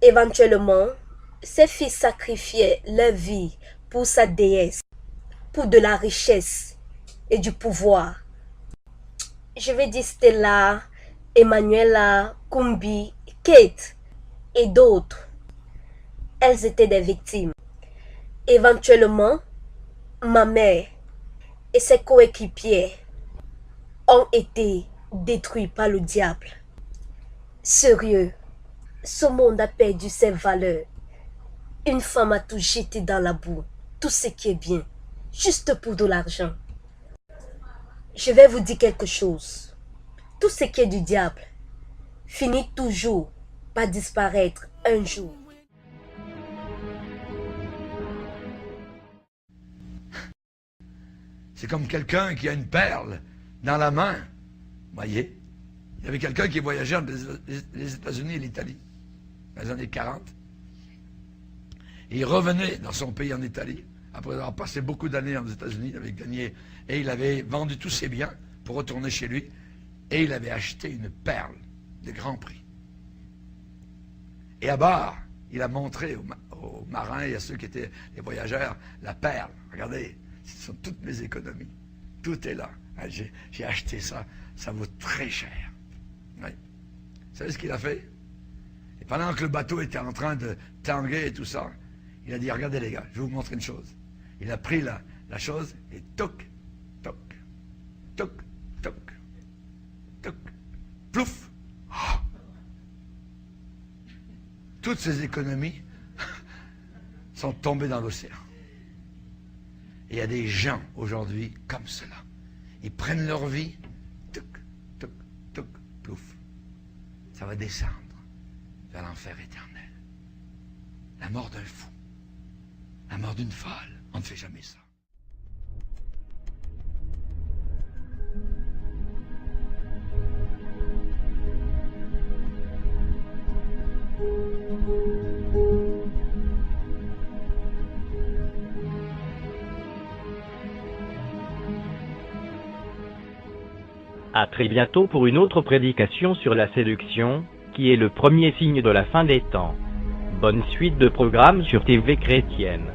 [SPEAKER 10] Éventuellement, ses fils sacrifiaient leur vie pour sa déesse, pour de la richesse et du pouvoir. Je vais dire Stella, Emanuela, Kumbi, Kate et d'autres. Elles étaient des victimes. Éventuellement, ma mère et ses coéquipiers ont été détruits par le diable. Sérieux, ce monde a perdu ses valeurs. Une femme a tout jeté dans la boue, tout ce qui est bien, juste pour de l'argent. Je vais vous dire quelque chose. Tout ce qui est du diable finit toujours par disparaître un jour.
[SPEAKER 13] C'est comme quelqu'un qui a une perle dans la main. Voyez, il y avait quelqu'un qui voyageait entre les États-Unis et l'Italie dans les années 40. Et il revenait dans son pays en Italie, après avoir passé beaucoup d'années aux États-Unis, il avait gagné, et il avait vendu tous ses biens pour retourner chez lui, et il avait acheté une perle de grand prix. Et à bord, il a montré aux marins et à ceux qui étaient les voyageurs la perle. Regardez, ce sont toutes mes économies. Tout est là. J'ai acheté ça. Ça vaut très cher. Oui. Vous savez ce qu'il a fait? Et pendant que le bateau était en train de tanguer et tout ça, il a dit, regardez les gars, je vais vous montrer une chose. Il a pris la chose et toc, toc, toc, toc, toc, plouf. Oh. Toutes ces économies sont tombées dans l'océan. Et il y a des gens aujourd'hui comme cela. Ils prennent leur vie, toc, toc, toc, plouf. Ça va descendre vers l'enfer éternel. La mort d'un fou. La mort d'une folle. On ne fait jamais ça.
[SPEAKER 3] À très bientôt pour une autre prédication sur la séduction, qui est le premier signe de la fin des temps. Bonne suite de programmes sur TV Chrétienne.